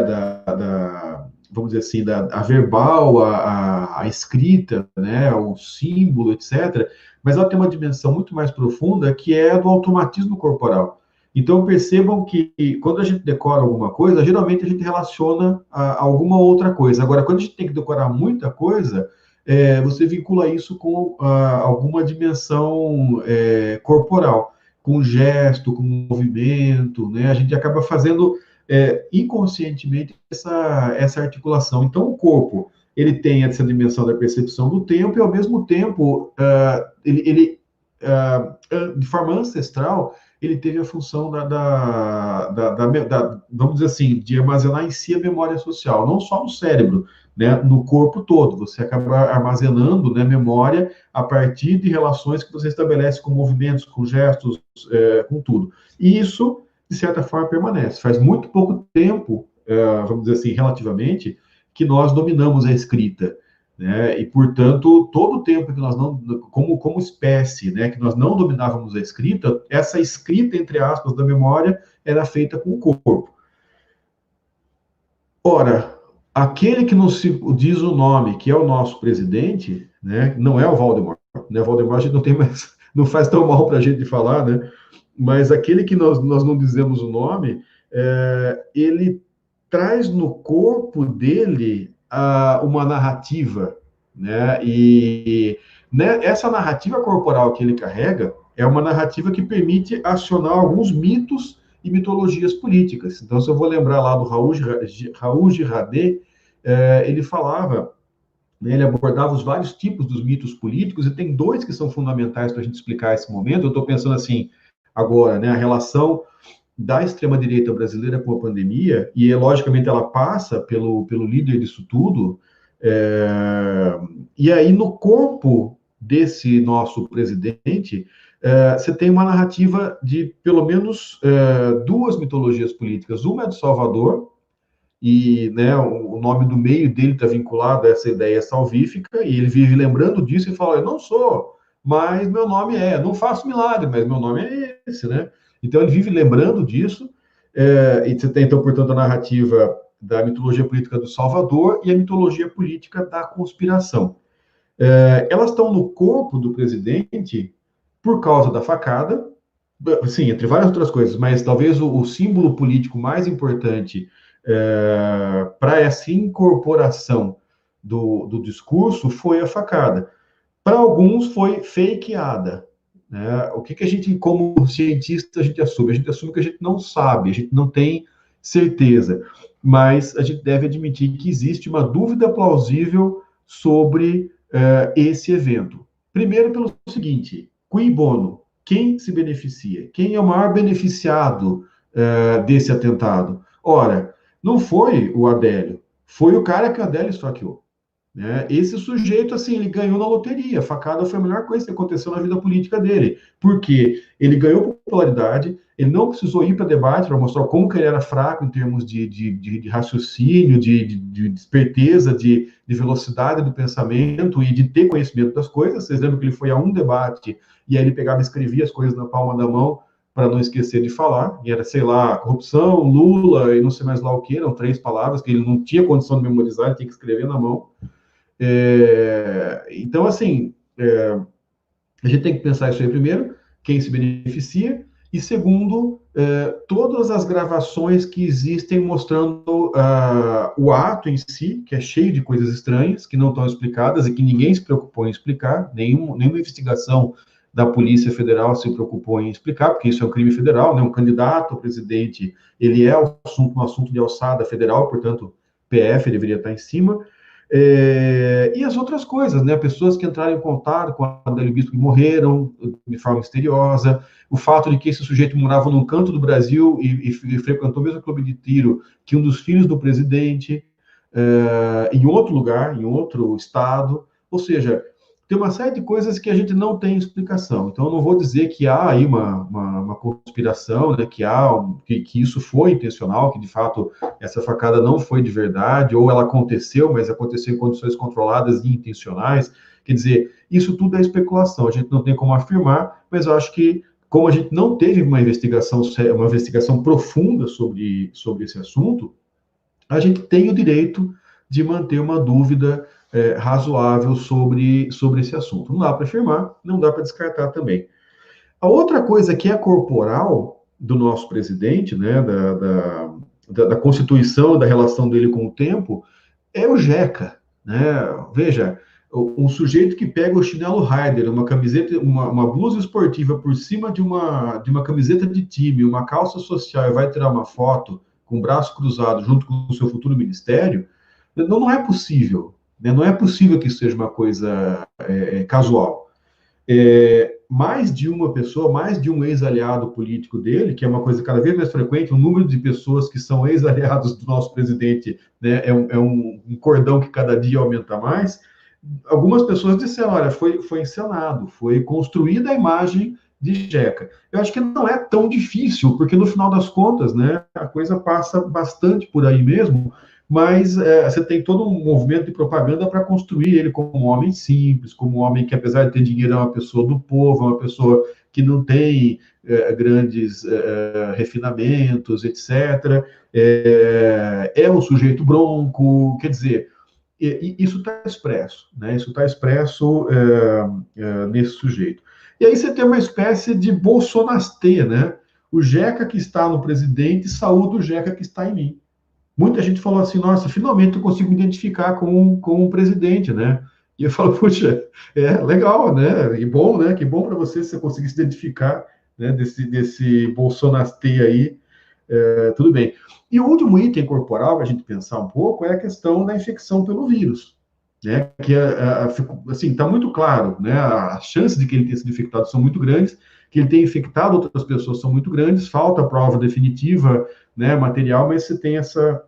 vamos dizer assim, a verbal, a escrita, né, o símbolo, etc., mas ela tem uma dimensão muito mais profunda, que é a do automatismo corporal. Então, percebam que quando a gente decora alguma coisa, geralmente a gente relaciona a alguma outra coisa. Agora, quando a gente tem que decorar muita coisa, você vincula isso com alguma dimensão corporal, com gesto, com movimento, né? A gente acaba fazendo inconscientemente essa articulação. Então, o corpo, ele tem essa dimensão da percepção do tempo e, ao mesmo tempo, de forma ancestral, ele teve a função vamos dizer assim, de armazenar em si a memória social, não só no cérebro, né, no corpo todo. Você acaba armazenando, né, memória a partir de relações que você estabelece com movimentos, com gestos, com tudo. E isso, de certa forma, permanece. Faz muito pouco tempo, vamos dizer assim, relativamente, que nós dominamos a escrita, né? E, portanto, todo o tempo que nós não, como espécie, né, que nós não dominávamos a escrita, essa escrita, entre aspas, da memória era feita com o corpo. Ora, aquele que nos diz o nome, que é o nosso presidente, né, não é o Voldemort, né? Voldemort a gente não tem mais, não faz tão mal para a gente falar, né? Mas aquele que nós não dizemos o nome, ele traz no corpo dele uma narrativa, né? E né, essa narrativa corporal que ele carrega é uma narrativa que permite acionar alguns mitos e mitologias políticas. Então, se eu vou lembrar lá do Raul Girardet, ele falava, né, ele abordava os vários tipos dos mitos políticos, e tem 2 que são fundamentais para a gente explicar esse momento. Eu estou pensando assim, agora, né, a relação da extrema-direita brasileira com a pandemia, e logicamente ela passa pelo líder disso tudo, e aí no corpo desse nosso presidente, você tem uma narrativa de pelo menos 2 mitologias políticas. Uma é de Salvador, e né, o nome do meio dele está vinculado a essa ideia salvífica, e ele vive lembrando disso e fala, eu não sou mas meu nome não faço milagre, mas meu nome é esse, né? Então ele vive lembrando disso, e você tem, então, portanto, a narrativa da mitologia política do Salvador e a mitologia política da conspiração. Elas estão no corpo do presidente por causa da facada, sim, entre várias outras coisas, mas talvez o símbolo político mais importante para essa incorporação do discurso foi a facada. Para alguns foi fakeada, né? O que a gente, como cientista, a gente assume? A gente assume que a gente não sabe, a gente não tem certeza, mas a gente deve admitir que existe uma dúvida plausível sobre esse evento. Primeiro pelo seguinte, cui bono? Quem se beneficia? Quem é o maior beneficiado desse atentado? Ora, não foi o Adélio, foi o cara que o Adélio esfaqueou. Né? Esse sujeito, assim, ele ganhou na loteria. A facada foi a melhor coisa que aconteceu na vida política dele. Porque ele ganhou popularidade, ele não precisou ir para debate para mostrar como que ele era fraco em termos de raciocínio, de esperteza, de velocidade do pensamento e de ter conhecimento das coisas. Vocês lembram que ele foi a um debate e aí ele pegava e escrevia as coisas na palma da mão para não esquecer de falar, e era, sei lá, corrupção, Lula e não sei mais lá o que, eram 3 palavras que ele não tinha condição de memorizar, ele tinha que escrever na mão. Então, assim, a gente tem que pensar isso aí primeiro, quem se beneficia, e segundo, todas as gravações que existem mostrando o ato em si, que é cheio de coisas estranhas, que não estão explicadas e que ninguém se preocupou em explicar, nenhuma investigação da Polícia Federal se preocupou em explicar, porque isso é um crime federal, né? Um candidato ao presidente, ele é um assunto de alçada federal, portanto, PF deveria estar em cima. E as outras coisas, né? Pessoas que entraram em contato com a Adélio Bispo que morreram de forma misteriosa, o fato de que esse sujeito morava num canto do Brasil e frequentou o mesmo clube de tiro que um dos filhos do presidente, em outro lugar, em outro estado, ou seja, tem uma série de coisas que a gente não tem explicação. Então, eu não vou dizer que há aí uma conspiração, né, que isso foi intencional, que de fato essa facada não foi de verdade, ou ela aconteceu, mas aconteceu em condições controladas e intencionais. Quer dizer, isso tudo é especulação, a gente não tem como afirmar, mas eu acho que, como a gente não teve uma investigação profunda sobre esse assunto, a gente tem o direito de manter uma dúvida razoável sobre esse assunto. Não dá para afirmar, não dá para descartar também. A outra coisa que é corporal do nosso presidente, né, da constituição, da relação dele com o tempo, é o Jeca, né? Veja, um sujeito que pega o chinelo Raider, uma camiseta, uma blusa esportiva por cima de uma camiseta de time, uma calça social e vai tirar uma foto com o braço cruzado junto com o seu futuro ministério, não é possível. Não é possível que isso seja uma coisa casual. Mais de uma pessoa, mais de um ex-aliado político dele, que é uma coisa cada vez mais frequente, o número de pessoas que são ex-aliados do nosso presidente, né, é um cordão que cada dia aumenta mais. Algumas pessoas disseram, olha, foi encenado, foi construída a imagem de Jeca. Eu acho que não é tão difícil, porque no final das contas, né, a coisa passa bastante por aí mesmo, mas você tem todo um movimento de propaganda para construir ele como um homem simples, como um homem que, apesar de ter dinheiro, é uma pessoa do povo, é uma pessoa que não tem grandes refinamentos, etc. É um sujeito bronco, quer dizer, isso está expresso, né? Isso está expresso nesse sujeito. E aí você tem uma espécie de bolsonastê, né? O Jeca que está no presidente saúda o Jeca que está em mim. Muita gente falou assim, nossa, finalmente eu consigo me identificar com um presidente, né? E eu falo, puxa, legal, né? E bom, né? Que bom para você se você conseguir se identificar, né? Desse bolsonastê aí, tudo bem. E o último item corporal, para a gente pensar um pouco, é a questão da infecção pelo vírus, né? Que, assim, está muito claro, né? As chances de que ele tenha sido infectado são muito grandes, que ele tenha infectado outras pessoas são muito grandes, falta a prova definitiva, né, material, mas você tem essa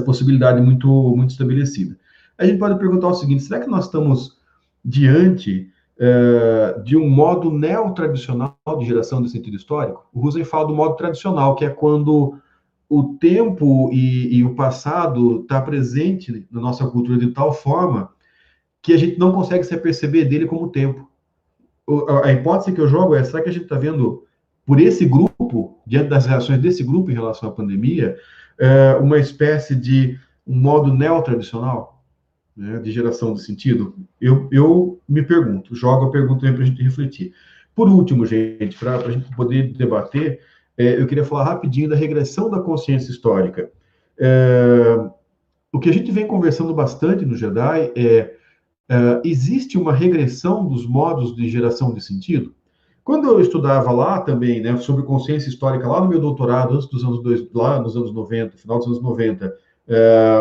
possibilidade muito, muito estabelecida. A gente pode perguntar o seguinte, será que nós estamos diante de um modo neotradicional de geração de sentido histórico? O Husserl fala do modo tradicional, que é quando o tempo e o passado está presente na nossa cultura de tal forma que a gente não consegue se aperceber dele como tempo. a hipótese que eu jogo é, será que a gente está vendo, por esse grupo, diante das reações desse grupo em relação à pandemia, uma espécie de um modo neotradicional, né, de geração de sentido? Eu me pergunto, jogo a pergunta também para a gente refletir. Por último, gente, para a gente poder debater, eu queria falar rapidinho da regressão da consciência histórica. O que a gente vem conversando bastante no Jedi existe uma regressão dos modos de geração de sentido? Quando eu estudava lá também, né, sobre consciência histórica, lá no meu doutorado, antes dos anos lá nos anos 90, final dos anos 90,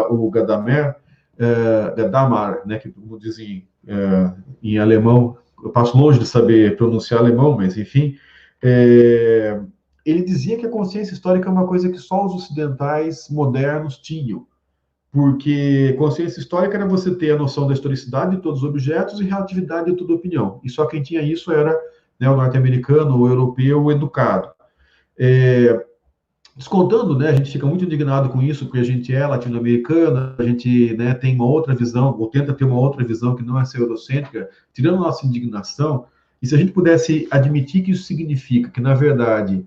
o Gadamer, né, que como dizem em alemão, eu passo longe de saber pronunciar alemão, mas enfim, ele dizia que a consciência histórica é uma coisa que só os ocidentais modernos tinham, porque consciência histórica era você ter a noção da historicidade de todos os objetos e relatividade de toda opinião, e só quem tinha isso era, né, o norte-americano, o europeu, o educado. Descontando, né, a gente fica muito indignado com isso, porque a gente é latino-americano, a gente, né, tem uma outra visão, ou tenta ter uma outra visão que não é ser eurocêntrica, tirando nossa indignação, e se a gente pudesse admitir que isso significa que, na verdade,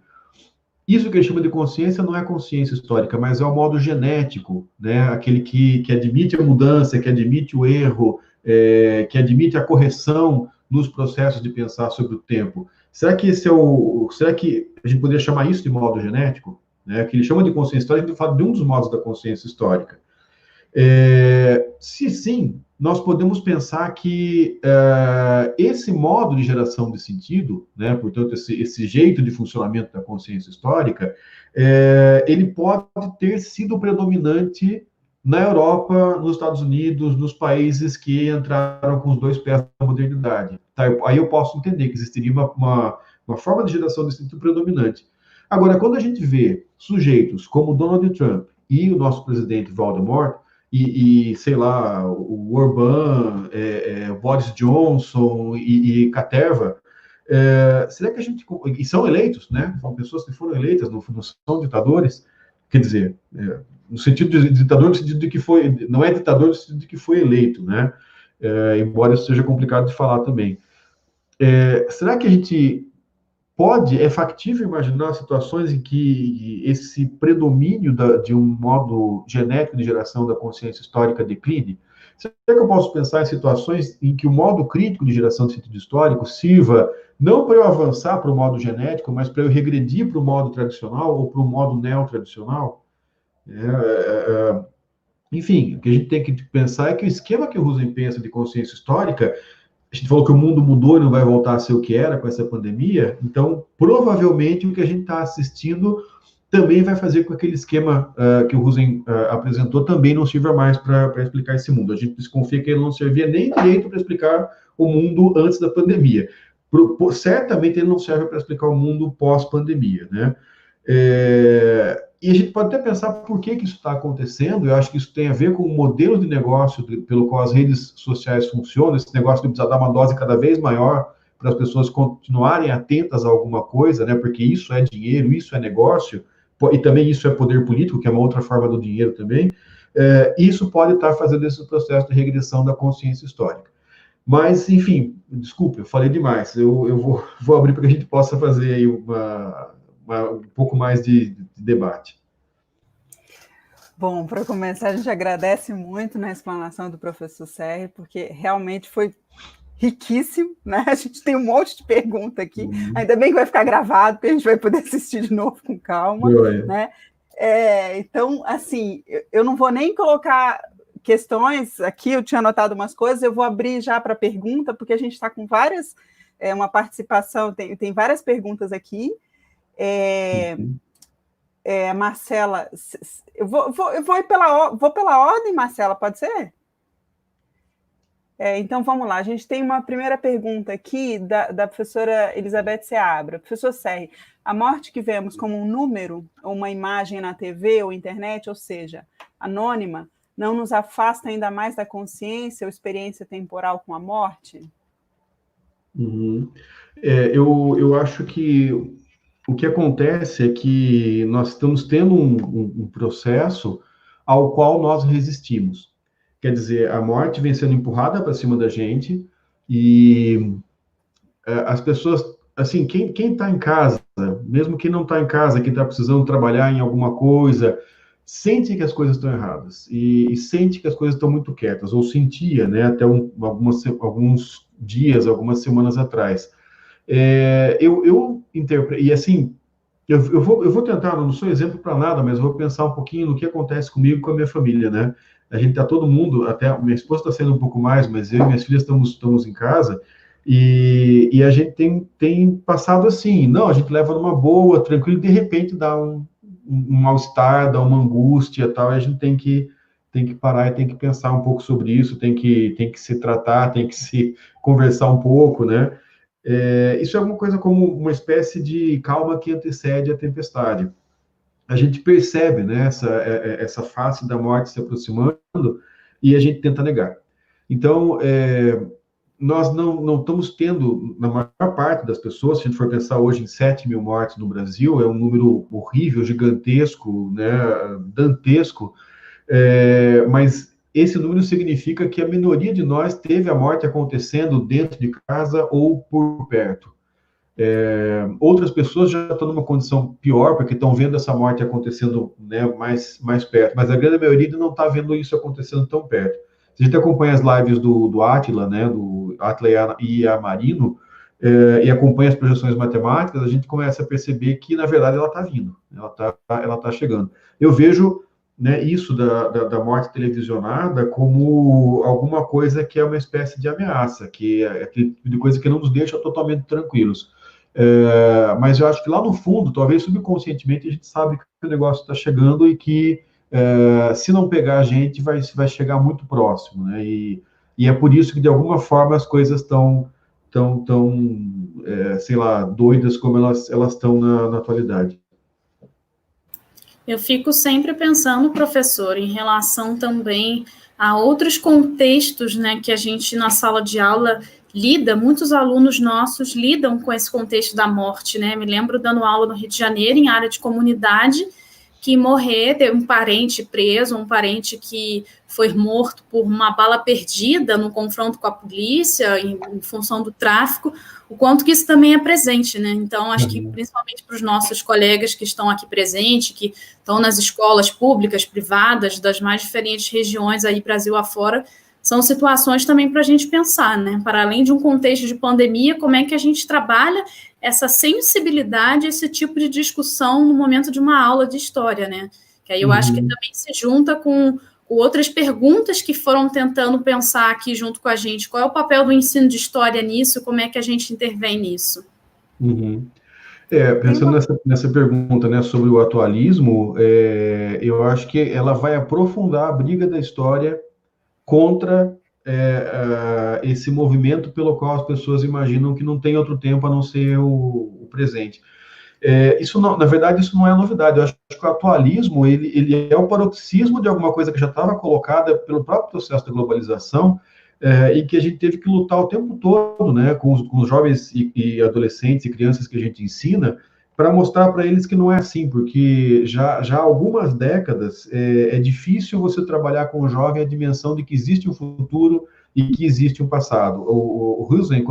isso que a gente chama de consciência não é consciência histórica, mas é o modo genético, né, aquele que admite a mudança, que admite o erro, que admite a correção nos processos de pensar sobre o tempo. Será que será que a gente poderia chamar isso de modo genético? Né, que ele chama de consciência histórica, a gente fala de um dos modos da consciência histórica. Se sim, nós podemos pensar que esse modo de geração de sentido, né, portanto, esse jeito de funcionamento da consciência histórica, ele pode ter sido predominante na Europa, nos Estados Unidos, nos países que entraram com os dois pés na modernidade. Tá? Aí eu posso entender que existiria uma forma de geração de sentido predominante. Agora, quando a gente vê sujeitos como Donald Trump e o nosso presidente Voldemort, sei lá, o Orbán, Boris Johnson e Caterva, será que a gente... E são eleitos, né? São pessoas que foram eleitas, não são ditadores. Quer dizer, no sentido de ditador, no sentido de que foi... Não é ditador no sentido de que foi eleito, né? Embora isso seja complicado de falar também. Será que a gente... é factível imaginar situações em que esse predomínio de um modo genético de geração da consciência histórica decline? Será que eu posso pensar em situações em que o modo crítico de geração de sentido histórico sirva não para eu avançar para o modo genético, mas para eu regredir para o modo tradicional ou para o modo neotradicional? Enfim, o que a gente tem que pensar é que o esquema que o Husserl pensa de consciência histórica, a gente falou que o mundo mudou e não vai voltar a ser o que era com essa pandemia, então, provavelmente, o que a gente está assistindo também vai fazer com que aquele esquema que o Husserl apresentou também não sirva mais para explicar esse mundo. A gente desconfia que ele não servia nem direito para explicar o mundo antes da pandemia. Certamente ele não serve para explicar o mundo pós-pandemia, né? E a gente pode até pensar por que isso está acontecendo. Eu acho que isso tem a ver com o modelo de negócio pelo qual as redes sociais funcionam, esse negócio de precisar dar uma dose cada vez maior para as pessoas continuarem atentas a alguma coisa, né? Porque isso é dinheiro, isso é negócio, e também isso é poder político, que é uma outra forma do dinheiro também. Isso pode estar fazendo esse processo de regressão da consciência histórica. Mas, enfim, desculpe, eu falei demais. Eu vou abrir para que a gente possa fazer aí um pouco mais de debate. Bom, para começar, a gente agradece muito na explanação do professor Serri, porque realmente foi riquíssimo, né? A gente tem um monte de pergunta aqui, ainda bem que vai ficar gravado, porque a gente vai poder assistir de novo com calma, né? Então, assim, eu não vou nem colocar questões aqui, eu tinha anotado umas coisas, eu vou abrir já para pergunta, porque a gente está com várias, uma participação, tem várias perguntas aqui. Marcela, eu vou pela ordem, Marcela, pode ser? Então, vamos lá. A gente tem uma primeira pergunta aqui da professora Elizabeth Seabra. Professor Serri, a morte que vemos como um número, ou uma imagem na TV ou internet, ou seja, anônima, não nos afasta ainda mais da consciência ou experiência temporal com a morte? Eu acho que o que acontece é que nós estamos tendo um processo ao qual nós resistimos. Quer dizer, a morte vem sendo empurrada para cima da gente e as pessoas, assim, quem está em casa, mesmo quem não está em casa, quem está precisando trabalhar em alguma coisa, sente que as coisas estão erradas e sente que as coisas estão muito quietas, ou sentia, né, até alguns dias, algumas semanas atrás. Eu interpreto, e assim, eu vou tentar, não sou exemplo para nada, mas eu vou pensar um pouquinho no que acontece comigo e com a minha família, né? A gente tá todo mundo, até minha esposa está saindo um pouco mais, mas eu e minhas filhas estamos em casa, e a gente tem passado assim, não, a gente leva numa boa, tranquilo, e de repente dá um mal-estar, dá uma angústia e tal, e a gente tem que parar e tem que pensar um pouco sobre isso, tem que se tratar, tem que se conversar um pouco, né? Isso é alguma coisa como uma espécie de calma que antecede a tempestade. A gente percebe, né, essa face da morte se aproximando e a gente tenta negar. Então, nós não estamos tendo, na maior parte das pessoas, se a gente for pensar hoje em 7 mil mortes no Brasil, é um número horrível, gigantesco, né, dantesco, mas esse número significa que a minoria de nós teve a morte acontecendo dentro de casa ou por perto. Outras pessoas já estão numa condição pior, porque estão vendo essa morte acontecendo, né, mais perto, mas a grande maioria não está vendo isso acontecendo tão perto. Se a gente acompanha as lives do Átila, né, do Átila e a Marino, e acompanha as projeções matemáticas, a gente começa a perceber que, na verdade, ela está vindo, ela tá chegando. Eu vejo, né, isso da morte televisionada como alguma coisa que é uma espécie de ameaça, que é aquele tipo de coisa que não nos deixa totalmente tranquilos. Mas eu acho que lá no fundo, talvez subconscientemente, a gente sabe que o negócio está chegando e que se não pegar a gente, vai chegar muito próximo, né? E é por isso que, de alguma forma, as coisas estão sei lá, doidas como elas estão na atualidade. Eu fico sempre pensando, professor, em relação também a outros contextos, né, que a gente na sala de aula lida, muitos alunos nossos lidam com esse contexto da morte, né? Me lembro dando aula no Rio de Janeiro, em área de comunidade, que morrer, ter um parente preso, um parente que foi morto por uma bala perdida no confronto com a polícia, em função do tráfico, o quanto que isso também é presente, né? Então, acho que principalmente para os nossos colegas que estão aqui presentes, que estão nas escolas públicas, privadas, das mais diferentes regiões aí, Brasil afora, são situações também para a gente pensar, né? Para além de um contexto de pandemia, como é que a gente trabalha essa sensibilidade, esse tipo de discussão no momento de uma aula de história, né? Que aí eu acho que também se junta com outras perguntas que foram tentando pensar aqui junto com a gente. Qual é o papel do ensino de história nisso? Como é que a gente intervém nisso? Pensando nessa pergunta, né, sobre o atualismo, eu acho que ela vai aprofundar a briga da história contra esse movimento pelo qual as pessoas imaginam que não tem outro tempo a não ser o presente. Isso não, na verdade, isso não é novidade. Eu acho que o atualismo ele é o paroxismo de alguma coisa que já estava colocada pelo próprio processo da globalização, e que a gente teve que lutar o tempo todo, né, com os jovens e adolescentes e crianças que a gente ensina, para mostrar para eles que não é assim, porque já há algumas décadas é difícil você trabalhar com o jovem a dimensão de que existe um futuro e que existe um passado. O Huxley,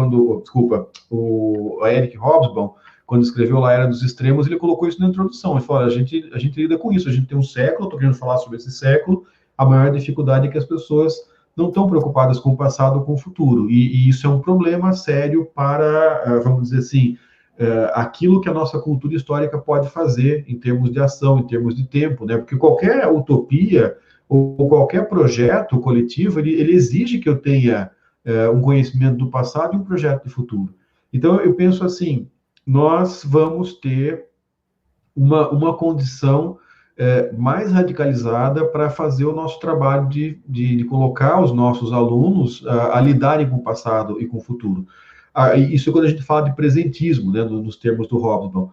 o Eric Hobsbawm, quando escreveu lá Era dos Extremos, ele colocou isso na introdução. Ele falou, a gente lida com isso, a gente tem um século, estou querendo falar sobre esse século, a maior dificuldade é que as pessoas não estão preocupadas com o passado ou com o futuro. E isso é um problema sério para, vamos dizer assim, aquilo que a nossa cultura histórica pode fazer em termos de ação, em termos de tempo, né? Porque qualquer utopia ou qualquer projeto coletivo, ele exige que eu tenha um conhecimento do passado e um projeto de futuro. Então, eu penso assim, nós vamos ter uma condição mais radicalizada para fazer o nosso trabalho de colocar os nossos alunos a lidarem com o passado e com o futuro. Isso quando a gente fala de presentismo, né, nos termos do Hobsbawm.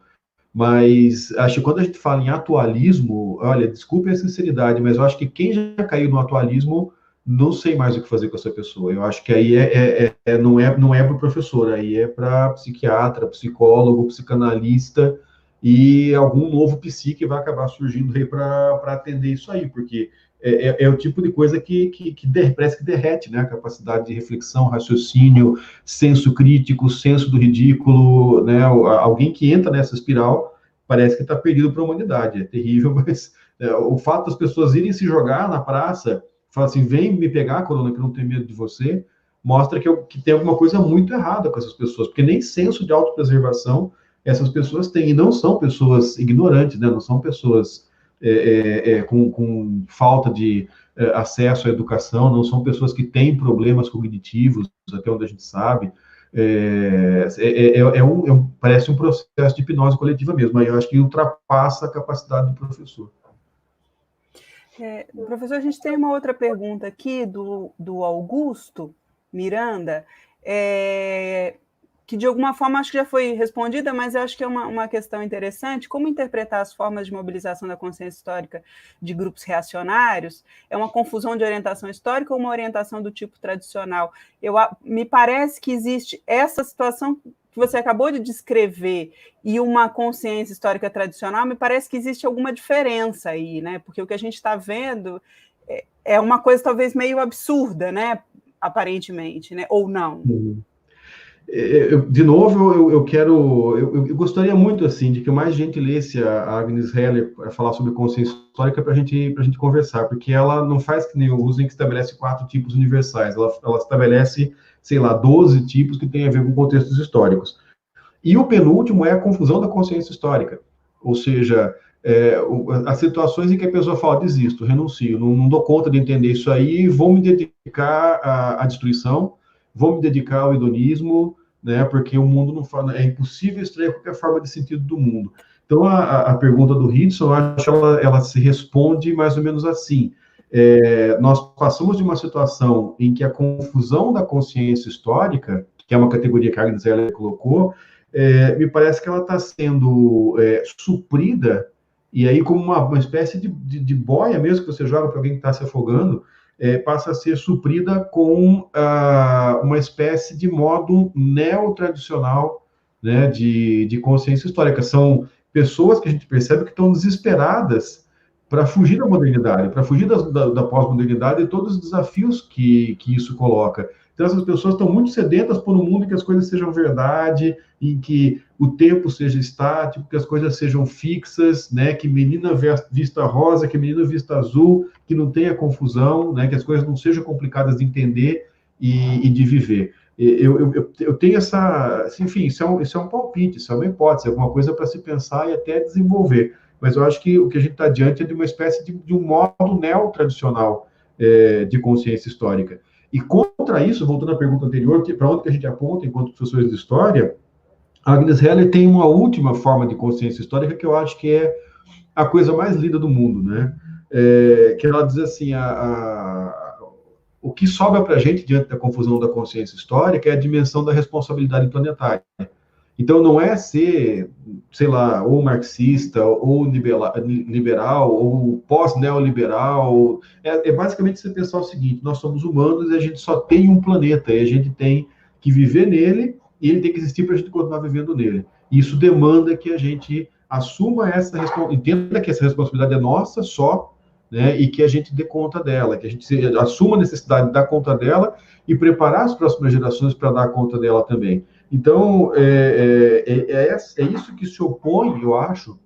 Mas acho que quando a gente fala em atualismo, olha, desculpe a sinceridade, mas eu acho que quem já caiu no atualismo, não sei mais o que fazer com essa pessoa. Eu acho que aí não é para o professor, aí é para psiquiatra, psicólogo, psicanalista e algum novo psi que vai acabar surgindo aí para atender isso aí, porque é o tipo de coisa parece que derrete, né? A capacidade de reflexão, raciocínio, senso crítico, senso do ridículo, né? Alguém que entra nessa espiral parece que está perdido para a humanidade. É terrível, mas o fato das pessoas irem se jogar na praça, falar assim, vem me pegar, Corona, que eu não tenho medo de você, mostra que tem alguma coisa muito errada com essas pessoas, porque nem senso de autopreservação essas pessoas têm, e não são pessoas ignorantes, né? Não são pessoas com falta de acesso à educação, não são pessoas que têm problemas cognitivos, até onde a gente sabe. Parece um processo de hipnose coletiva mesmo, aí eu acho que ultrapassa a capacidade do professor. Professor, a gente tem uma outra pergunta aqui do Augusto Miranda, que de alguma forma acho que já foi respondida, mas eu acho que é uma questão interessante. Como interpretar as formas de mobilização da consciência histórica de grupos reacionários? É uma confusão de orientação histórica ou uma orientação do tipo tradicional? Me parece que existe essa situação que você acabou de descrever e uma consciência histórica tradicional, me parece que existe alguma diferença aí, né? Porque o que a gente está vendo é uma coisa talvez meio absurda, né? Aparentemente, né? Ou não. De novo, eu gostaria muito assim de que mais gente lesse a Agnes Heller falar sobre consciência histórica para a gente conversar, porque ela não faz que nem o Husserl, que estabelece 4 tipos universais, ela estabelece, sei lá, 12 tipos que têm a ver com contextos históricos. E o penúltimo é a confusão da consciência histórica, ou seja, as situações em que a pessoa fala, desisto, renuncio, não dou conta de entender isso aí, vou me dedicar à destruição, vou me dedicar ao hedonismo, né, porque o mundo não fala, é impossível extrair qualquer forma de sentido do mundo. Então, a pergunta do Ritson, eu acho que ela se responde mais ou menos assim. Nós passamos de uma situação em que a confusão da consciência histórica, que é uma categoria que a Agnes Heller colocou, me parece que ela está sendo suprida, e aí como uma espécie de boia mesmo que você joga para alguém que está se afogando, passa a ser suprida com uma espécie de modo neotradicional, né, de consciência histórica. São pessoas que a gente percebe que estão desesperadas para fugir da modernidade, para fugir da pós-modernidade e todos os desafios que isso coloca. Então, essas pessoas estão muito sedentas por um mundo em que as coisas sejam verdade, em que o tempo seja estático, que as coisas sejam fixas, né? Que menina vista rosa, que menino vista azul, que não tenha confusão, né? Que as coisas não sejam complicadas de entender e de viver. Eu tenho essa... Enfim, isso é um palpite, isso é uma hipótese, alguma coisa para se pensar e até desenvolver. Mas eu acho que o que a gente está diante é de uma espécie de um modo neotradicional de consciência histórica. E contra isso, voltando à pergunta anterior, para onde que a gente aponta enquanto professores de história, a Agnes Heller tem uma última forma de consciência histórica que eu acho que é a coisa mais linda do mundo, né? Que ela diz assim, o que sobra para a gente diante da confusão da consciência histórica é a dimensão da responsabilidade planetária. Então, não é ser, sei lá, ou marxista, ou liberal, ou pós-neoliberal. É basicamente você pensar o seguinte, nós somos humanos e a gente só tem um planeta, e a gente tem que viver nele, e ele tem que existir para a gente continuar vivendo nele. Isso demanda que a gente assuma essa responsabilidade, entenda que essa responsabilidade é nossa só, né, e que a gente dê conta dela, que a gente assuma a necessidade de dar conta dela e preparar as próximas gerações para dar conta dela também. Então, é isso que se opõe, eu acho,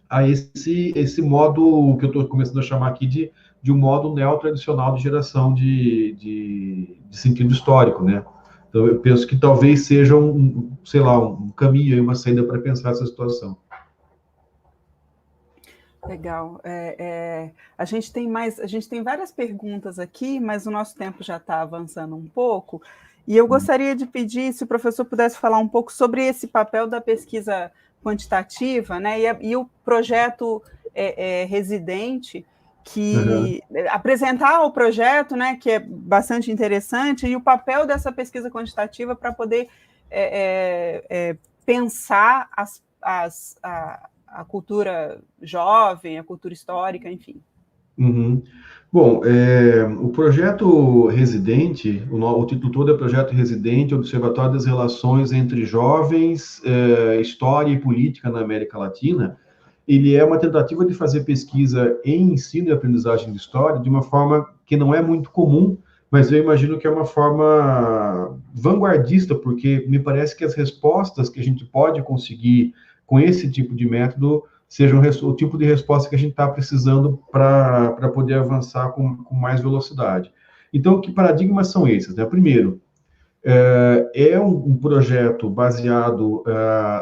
a esse modo que eu estou começando a chamar aqui de um modo neotradicional de geração de sentido histórico, né? Então, eu penso que talvez seja sei lá, um caminho, uma saída para pensar essa situação. Legal. A gente tem várias perguntas aqui, mas o nosso tempo já está avançando um pouco. E eu gostaria de pedir se o professor pudesse falar um pouco sobre esse papel da pesquisa quantitativa, né, e o projeto residente, que apresentar o projeto, né, que é bastante interessante, e o papel dessa pesquisa quantitativa para poder pensar a cultura jovem, a cultura histórica, enfim. Uhum. Bom, o projeto Residente, o título todo é Projeto Residente, Observatório das Relações entre Jovens, História e Política na América Latina. ele é uma tentativa de fazer pesquisa em ensino e aprendizagem de história de uma forma que não é muito comum, mas eu imagino que é uma forma vanguardista, porque me parece que as respostas que a gente pode conseguir com esse tipo de método sejam o tipo de resposta que a gente está precisando para poder avançar com mais velocidade. Então, que paradigmas são esses, né? Primeiro, é um projeto baseado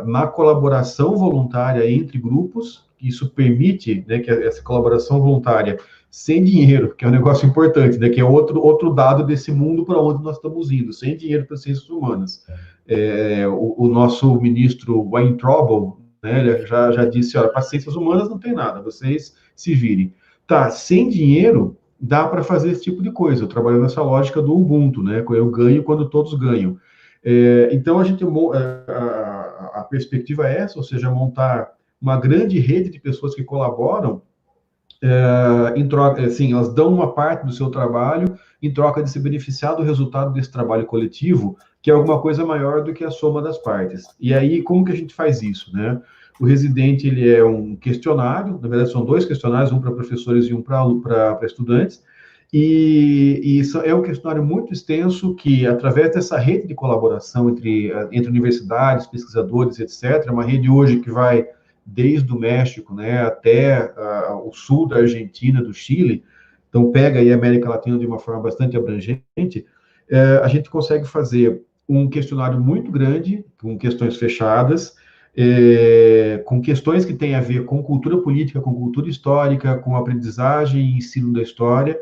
na colaboração voluntária entre grupos. Isso permite, né, que essa colaboração voluntária sem dinheiro, que é um negócio importante, né, que é outro dado desse mundo para onde nós estamos indo, sem dinheiro para ciências humanas. O nosso ministro Weintraub, né, ele já disse, olha, para ciências humanas não tem nada, vocês se virem. Tá, sem dinheiro, dá para fazer esse tipo de coisa. Eu trabalho nessa lógica do Ubuntu, né? Eu ganho quando todos ganham. Então, a perspectiva é essa, ou seja, montar uma grande rede de pessoas que colaboram, em troca, assim, elas dão uma parte do seu trabalho em troca de se beneficiar do resultado desse trabalho coletivo, que é alguma coisa maior do que a soma das partes. E aí, como que a gente faz isso, né? O Residente, ele é um questionário, na verdade são 2 questionários, um para professores e um para estudantes, e isso é um questionário muito extenso que, através dessa rede de colaboração entre universidades, pesquisadores, etc., uma rede hoje que vai desde o México, né, até o sul da Argentina, do Chile, então pega aí a América Latina de uma forma bastante abrangente, a gente consegue fazer um questionário muito grande, com questões fechadas, com questões que têm a ver com cultura política, com cultura histórica, com aprendizagem e ensino da história,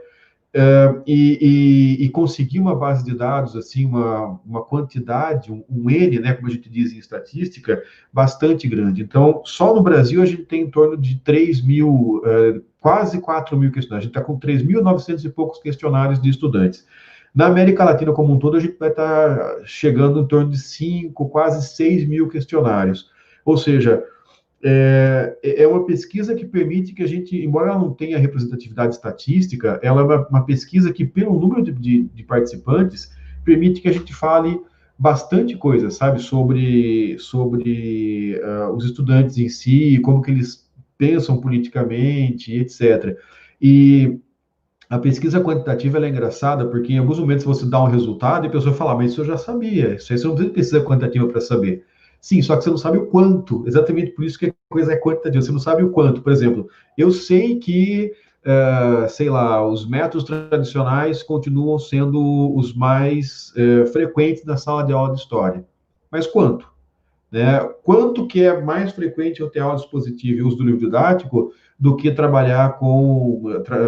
e conseguir uma base de dados, assim, uma quantidade, um N, né, como a gente diz em estatística, bastante grande. Então, só no Brasil a gente tem em torno de 3 mil, quase 4 mil questionários. A gente está com 3.900 e poucos questionários de estudantes. Na América Latina como um todo, a gente vai estar chegando em torno de 5, quase 6 mil questionários. Ou seja, é uma pesquisa que permite que a gente, embora ela não tenha representatividade estatística, ela é uma pesquisa que, pelo número de participantes, permite que a gente fale bastante coisa, sabe, sobre os estudantes em si, como que eles pensam politicamente, etc. E a pesquisa quantitativa ela é engraçada, porque em alguns momentos você dá um resultado e a pessoa fala, mas isso eu já sabia, isso aí você não precisa de pesquisa quantitativa para saber. Sim, só que você não sabe o quanto, exatamente por isso que a coisa é quantitativa, você não sabe o quanto. Por exemplo, eu sei que, sei lá, os métodos tradicionais continuam sendo os mais frequentes na sala de aula de história, mas quanto? Né? Quanto que é mais frequente eu ter aula expositiva e uso do livro didático do que trabalhar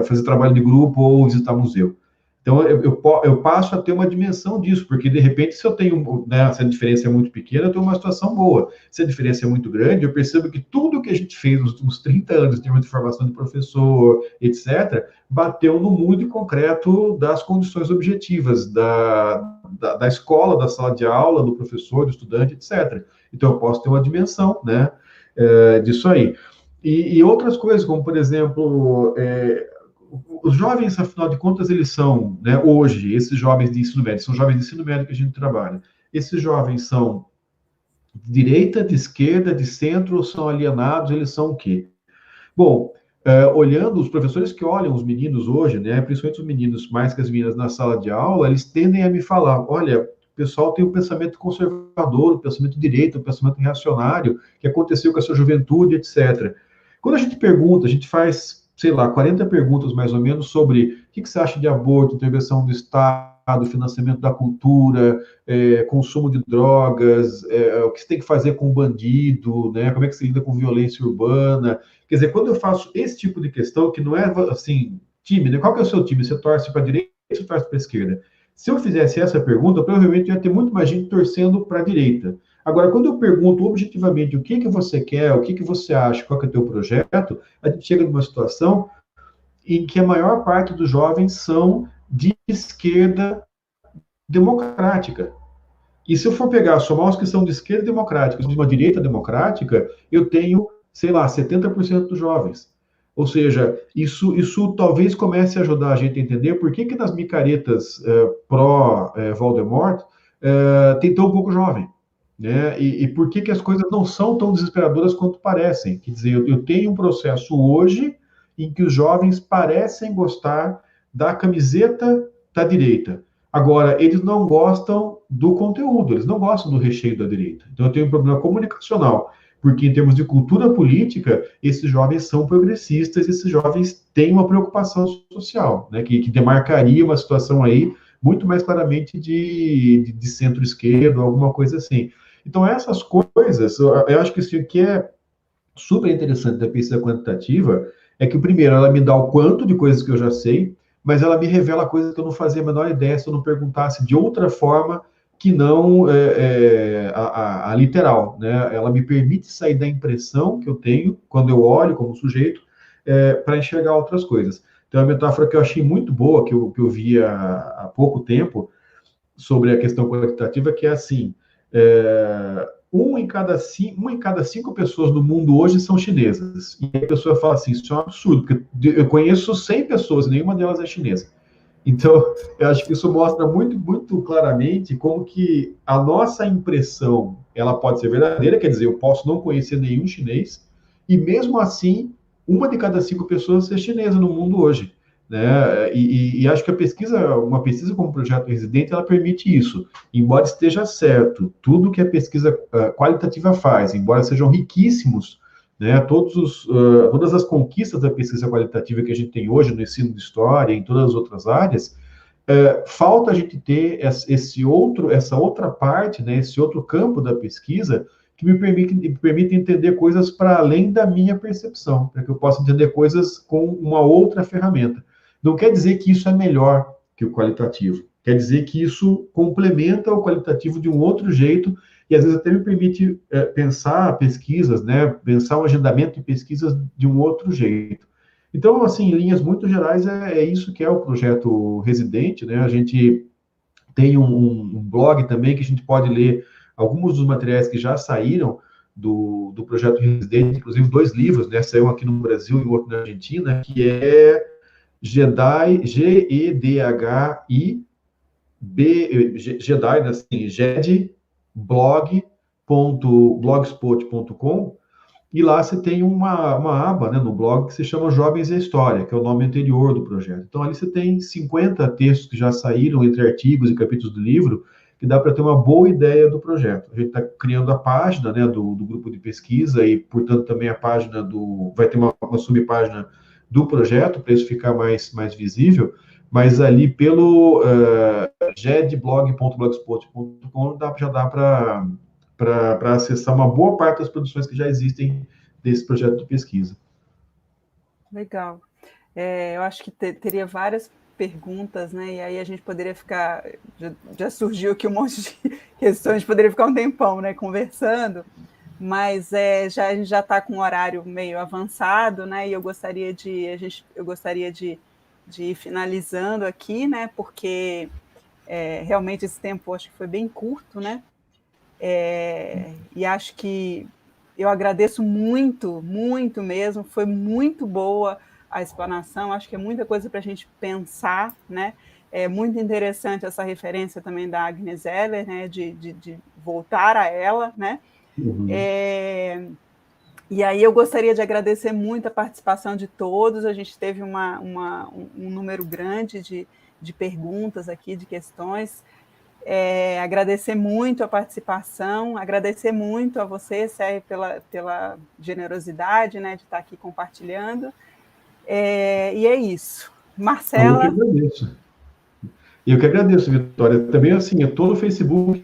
fazer trabalho de grupo ou visitar museu? Então, eu passo a ter uma dimensão disso, porque, de repente, se eu tenho, né, se a diferença é muito pequena, eu tenho uma situação boa. Se a diferença é muito grande, eu percebo que tudo que a gente fez nos últimos 30 anos, em termos de formação de professor, etc., bateu no mundo concreto das condições objetivas da escola, da sala de aula, do professor, do estudante, etc. Então, eu posso ter uma dimensão, né, disso aí. E outras coisas, como, por exemplo, os jovens, afinal de contas, eles são, né, hoje, esses jovens de ensino médio, são jovens de ensino médio que a gente trabalha. Esses jovens são de direita, de esquerda, de centro, ou são alienados, eles são o quê? Bom, olhando, os professores que olham os meninos hoje, né, principalmente os meninos mais que as meninas na sala de aula, eles tendem a me falar, olha, o pessoal tem um pensamento conservador, um pensamento de direita, um pensamento reacionário, que aconteceu com a sua juventude, etc. Quando a gente pergunta, a gente faz, sei lá, 40 perguntas mais ou menos sobre o que você acha de aborto, intervenção do Estado, financiamento da cultura, consumo de drogas, o que você tem que fazer com o bandido, né? Como é que você lida com violência urbana. Quer dizer, quando eu faço esse tipo de questão, que não é assim, time, né? Qual que é o seu time? Você torce para a direita ou você torce para a esquerda? Se eu fizesse essa pergunta, provavelmente ia ter muito mais gente torcendo para a direita. Agora, quando eu pergunto objetivamente o que você quer, o que você acha, qual que é o teu projeto, a gente chega numa situação em que a maior parte dos jovens são de esquerda democrática. E se eu for somar os que são de esquerda democrática, de uma direita democrática, eu tenho, sei lá, 70% dos jovens. Ou seja, isso talvez comece a ajudar a gente a entender por que nas micaretas pró-Voldemort tem tão pouco jovem. né? E por que as coisas não são tão desesperadoras quanto parecem? Quer dizer, eu tenho um processo hoje em que os jovens parecem gostar da camiseta da direita. Agora, eles não gostam do conteúdo, eles não gostam do recheio da direita. Então, eu tenho um problema comunicacional, porque em termos de cultura política, esses jovens são progressistas, esses jovens têm uma preocupação social, né, que demarcaria uma situação aí muito mais claramente de centro-esquerda, alguma coisa assim. Então, essas coisas, eu acho que isso aqui é super interessante da pesquisa quantitativa, é que, primeiro, ela me dá o quanto de coisas que eu já sei, mas ela me revela coisas que eu não fazia a menor ideia se eu não perguntasse de outra forma que não a literal, né? Ela me permite sair da impressão que eu tenho quando eu olho como sujeito para enxergar outras coisas. Tem uma metáfora que eu achei muito boa, que eu vi há pouco tempo, sobre a questão qualitativa, que é assim, uma em cada cinco pessoas no mundo hoje são chinesas. E a pessoa fala assim, isso é um absurdo, porque eu conheço 100 pessoas e nenhuma delas é chinesa. Então, eu acho que isso mostra muito, muito claramente como que a nossa impressão, ela pode ser verdadeira, quer dizer, eu posso não conhecer nenhum chinês, e mesmo assim, uma de cada 5 pessoas é chinesa no mundo hoje, né? E acho que uma pesquisa como Projeto Residente, ela permite isso. Embora esteja certo, tudo que a pesquisa qualitativa faz, embora sejam riquíssimos, né, todas as conquistas da pesquisa qualitativa que a gente tem hoje no ensino de história, em todas as outras áreas, falta a gente ter essa outra parte, né, esse outro campo da pesquisa que me permite entender coisas para além da minha percepção, para que eu possa entender coisas com uma outra ferramenta. Não quer dizer que isso é melhor que o qualitativo, quer dizer que isso complementa o qualitativo de um outro jeito e às vezes até me permite pensar pesquisas, né, pensar o agendamento de pesquisas de um outro jeito. Então, assim, em linhas muito gerais, é isso que é o projeto Residente, né? A gente tem um blog também que a gente pode ler alguns dos materiais que já saíram do projeto Residente, inclusive 2 livros, né? Saiu um aqui no Brasil e outro na Argentina, que é Jedi, Gedhi, Jedi, assim, jedblog.blogspot.com, e lá você tem uma aba, né, no blog que se chama Jovens e a História, que é o nome anterior do projeto. Então, ali você tem 50 textos que já saíram entre artigos e capítulos do livro, que dá para ter uma boa ideia do projeto. A gente está criando a página, né, do grupo de pesquisa e, portanto, também a página vai ter uma subpágina do projeto, para isso ficar mais visível, mas ali pelo jedblog.blogspot.com já dá para acessar uma boa parte das produções que já existem desse projeto de pesquisa. Legal. Eu acho que teria várias perguntas, né? E aí a gente poderia ficar... Já surgiu aqui um monte de questões, a gente poderia ficar um tempão, né, conversando, mas a gente já está com um horário meio avançado, né? E eu gostaria de ir finalizando aqui, né? Porque realmente esse tempo acho que foi bem curto, né? E acho que eu agradeço muito, muito mesmo, foi muito boa a explanação, acho que é muita coisa para a gente pensar, né? É muito interessante essa referência também da Agnes Heller, né? De voltar a ela, né? Uhum. E aí eu gostaria de agradecer muito a participação de todos, a gente teve um número grande de perguntas aqui, de questões. Agradecer muito a participação, agradecer muito a você, Sérgio, pela generosidade, né, de estar aqui compartilhando. E é isso. Marcela... Eu que agradeço, Vitória. Também, assim, eu estou no Facebook.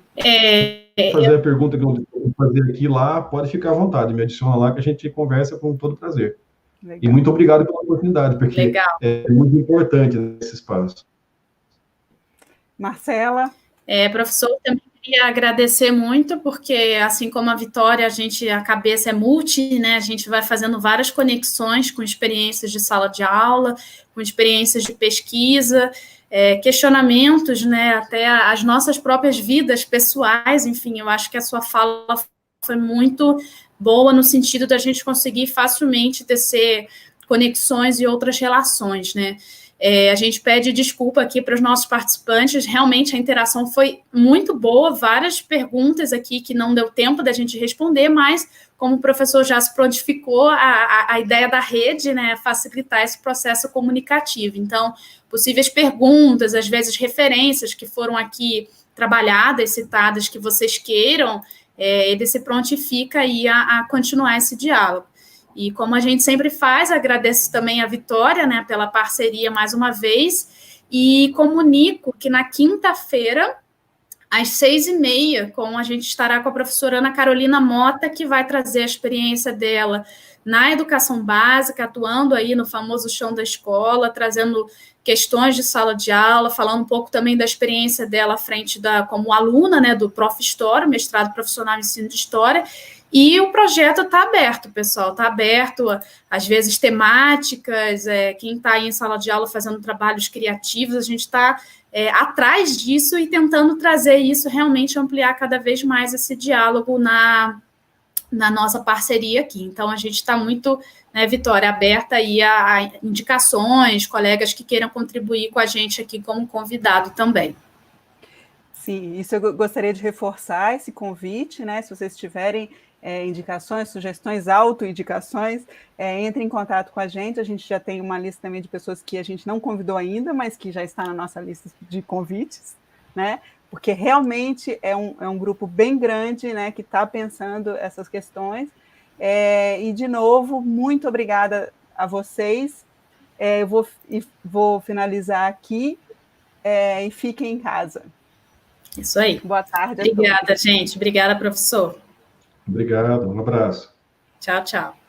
Fazer a pergunta que eu vou fazer aqui lá, pode ficar à vontade, me adiciona lá que a gente conversa com todo prazer. Legal. E muito obrigado pela oportunidade, porque é muito importante esse espaço. Marcela? Professor, eu também queria agradecer muito, porque, assim como a Vitória, a cabeça é multi, né? A gente vai fazendo várias conexões com experiências de sala de aula, com experiências de pesquisa, questionamentos, né? Até as nossas próprias vidas pessoais, enfim, eu acho que a sua fala foi muito boa no sentido da gente conseguir facilmente tecer conexões e outras relações, né? A gente pede desculpa aqui para os nossos participantes, realmente a interação foi muito boa, várias perguntas aqui que não deu tempo da gente responder, mas como o professor já se prontificou, a ideia da rede, né, é facilitar esse processo comunicativo. Então, possíveis perguntas, às vezes referências que foram aqui trabalhadas, citadas, que vocês queiram, ele se prontifica aí a continuar esse diálogo. E como a gente sempre faz, agradeço também a Vitória, né, pela parceria mais uma vez, e comunico que na quinta-feira, às 6h30, a gente estará com a professora Ana Carolina Mota, que vai trazer a experiência dela na educação básica, atuando aí no famoso chão da escola, trazendo questões de sala de aula, falando um pouco também da experiência dela à frente como aluna, né, do Prof. História, mestrado profissional em ensino de História. E o projeto está aberto, pessoal, está aberto, às vezes, temáticas, quem está aí em sala de aula fazendo trabalhos criativos, a gente está atrás disso e tentando trazer isso, realmente ampliar cada vez mais esse diálogo na nossa parceria aqui. Então, a gente está muito, né, Vitória, aberta aí a indicações, colegas que queiram contribuir com a gente aqui como convidado também. Sim, isso eu gostaria de reforçar, esse convite, né? Se vocês tiverem indicações, sugestões, autoindicações, entre em contato com a gente já tem uma lista também de pessoas que a gente não convidou ainda, mas que já está na nossa lista de convites, né? Porque realmente é um grupo bem grande, né, que está pensando essas questões, e de novo, muito obrigada a vocês, eu vou finalizar aqui, e fiquem em casa. Isso aí. Boa tarde a todos. Obrigada, gente. Obrigada, professor. Obrigado, um abraço. Tchau, tchau.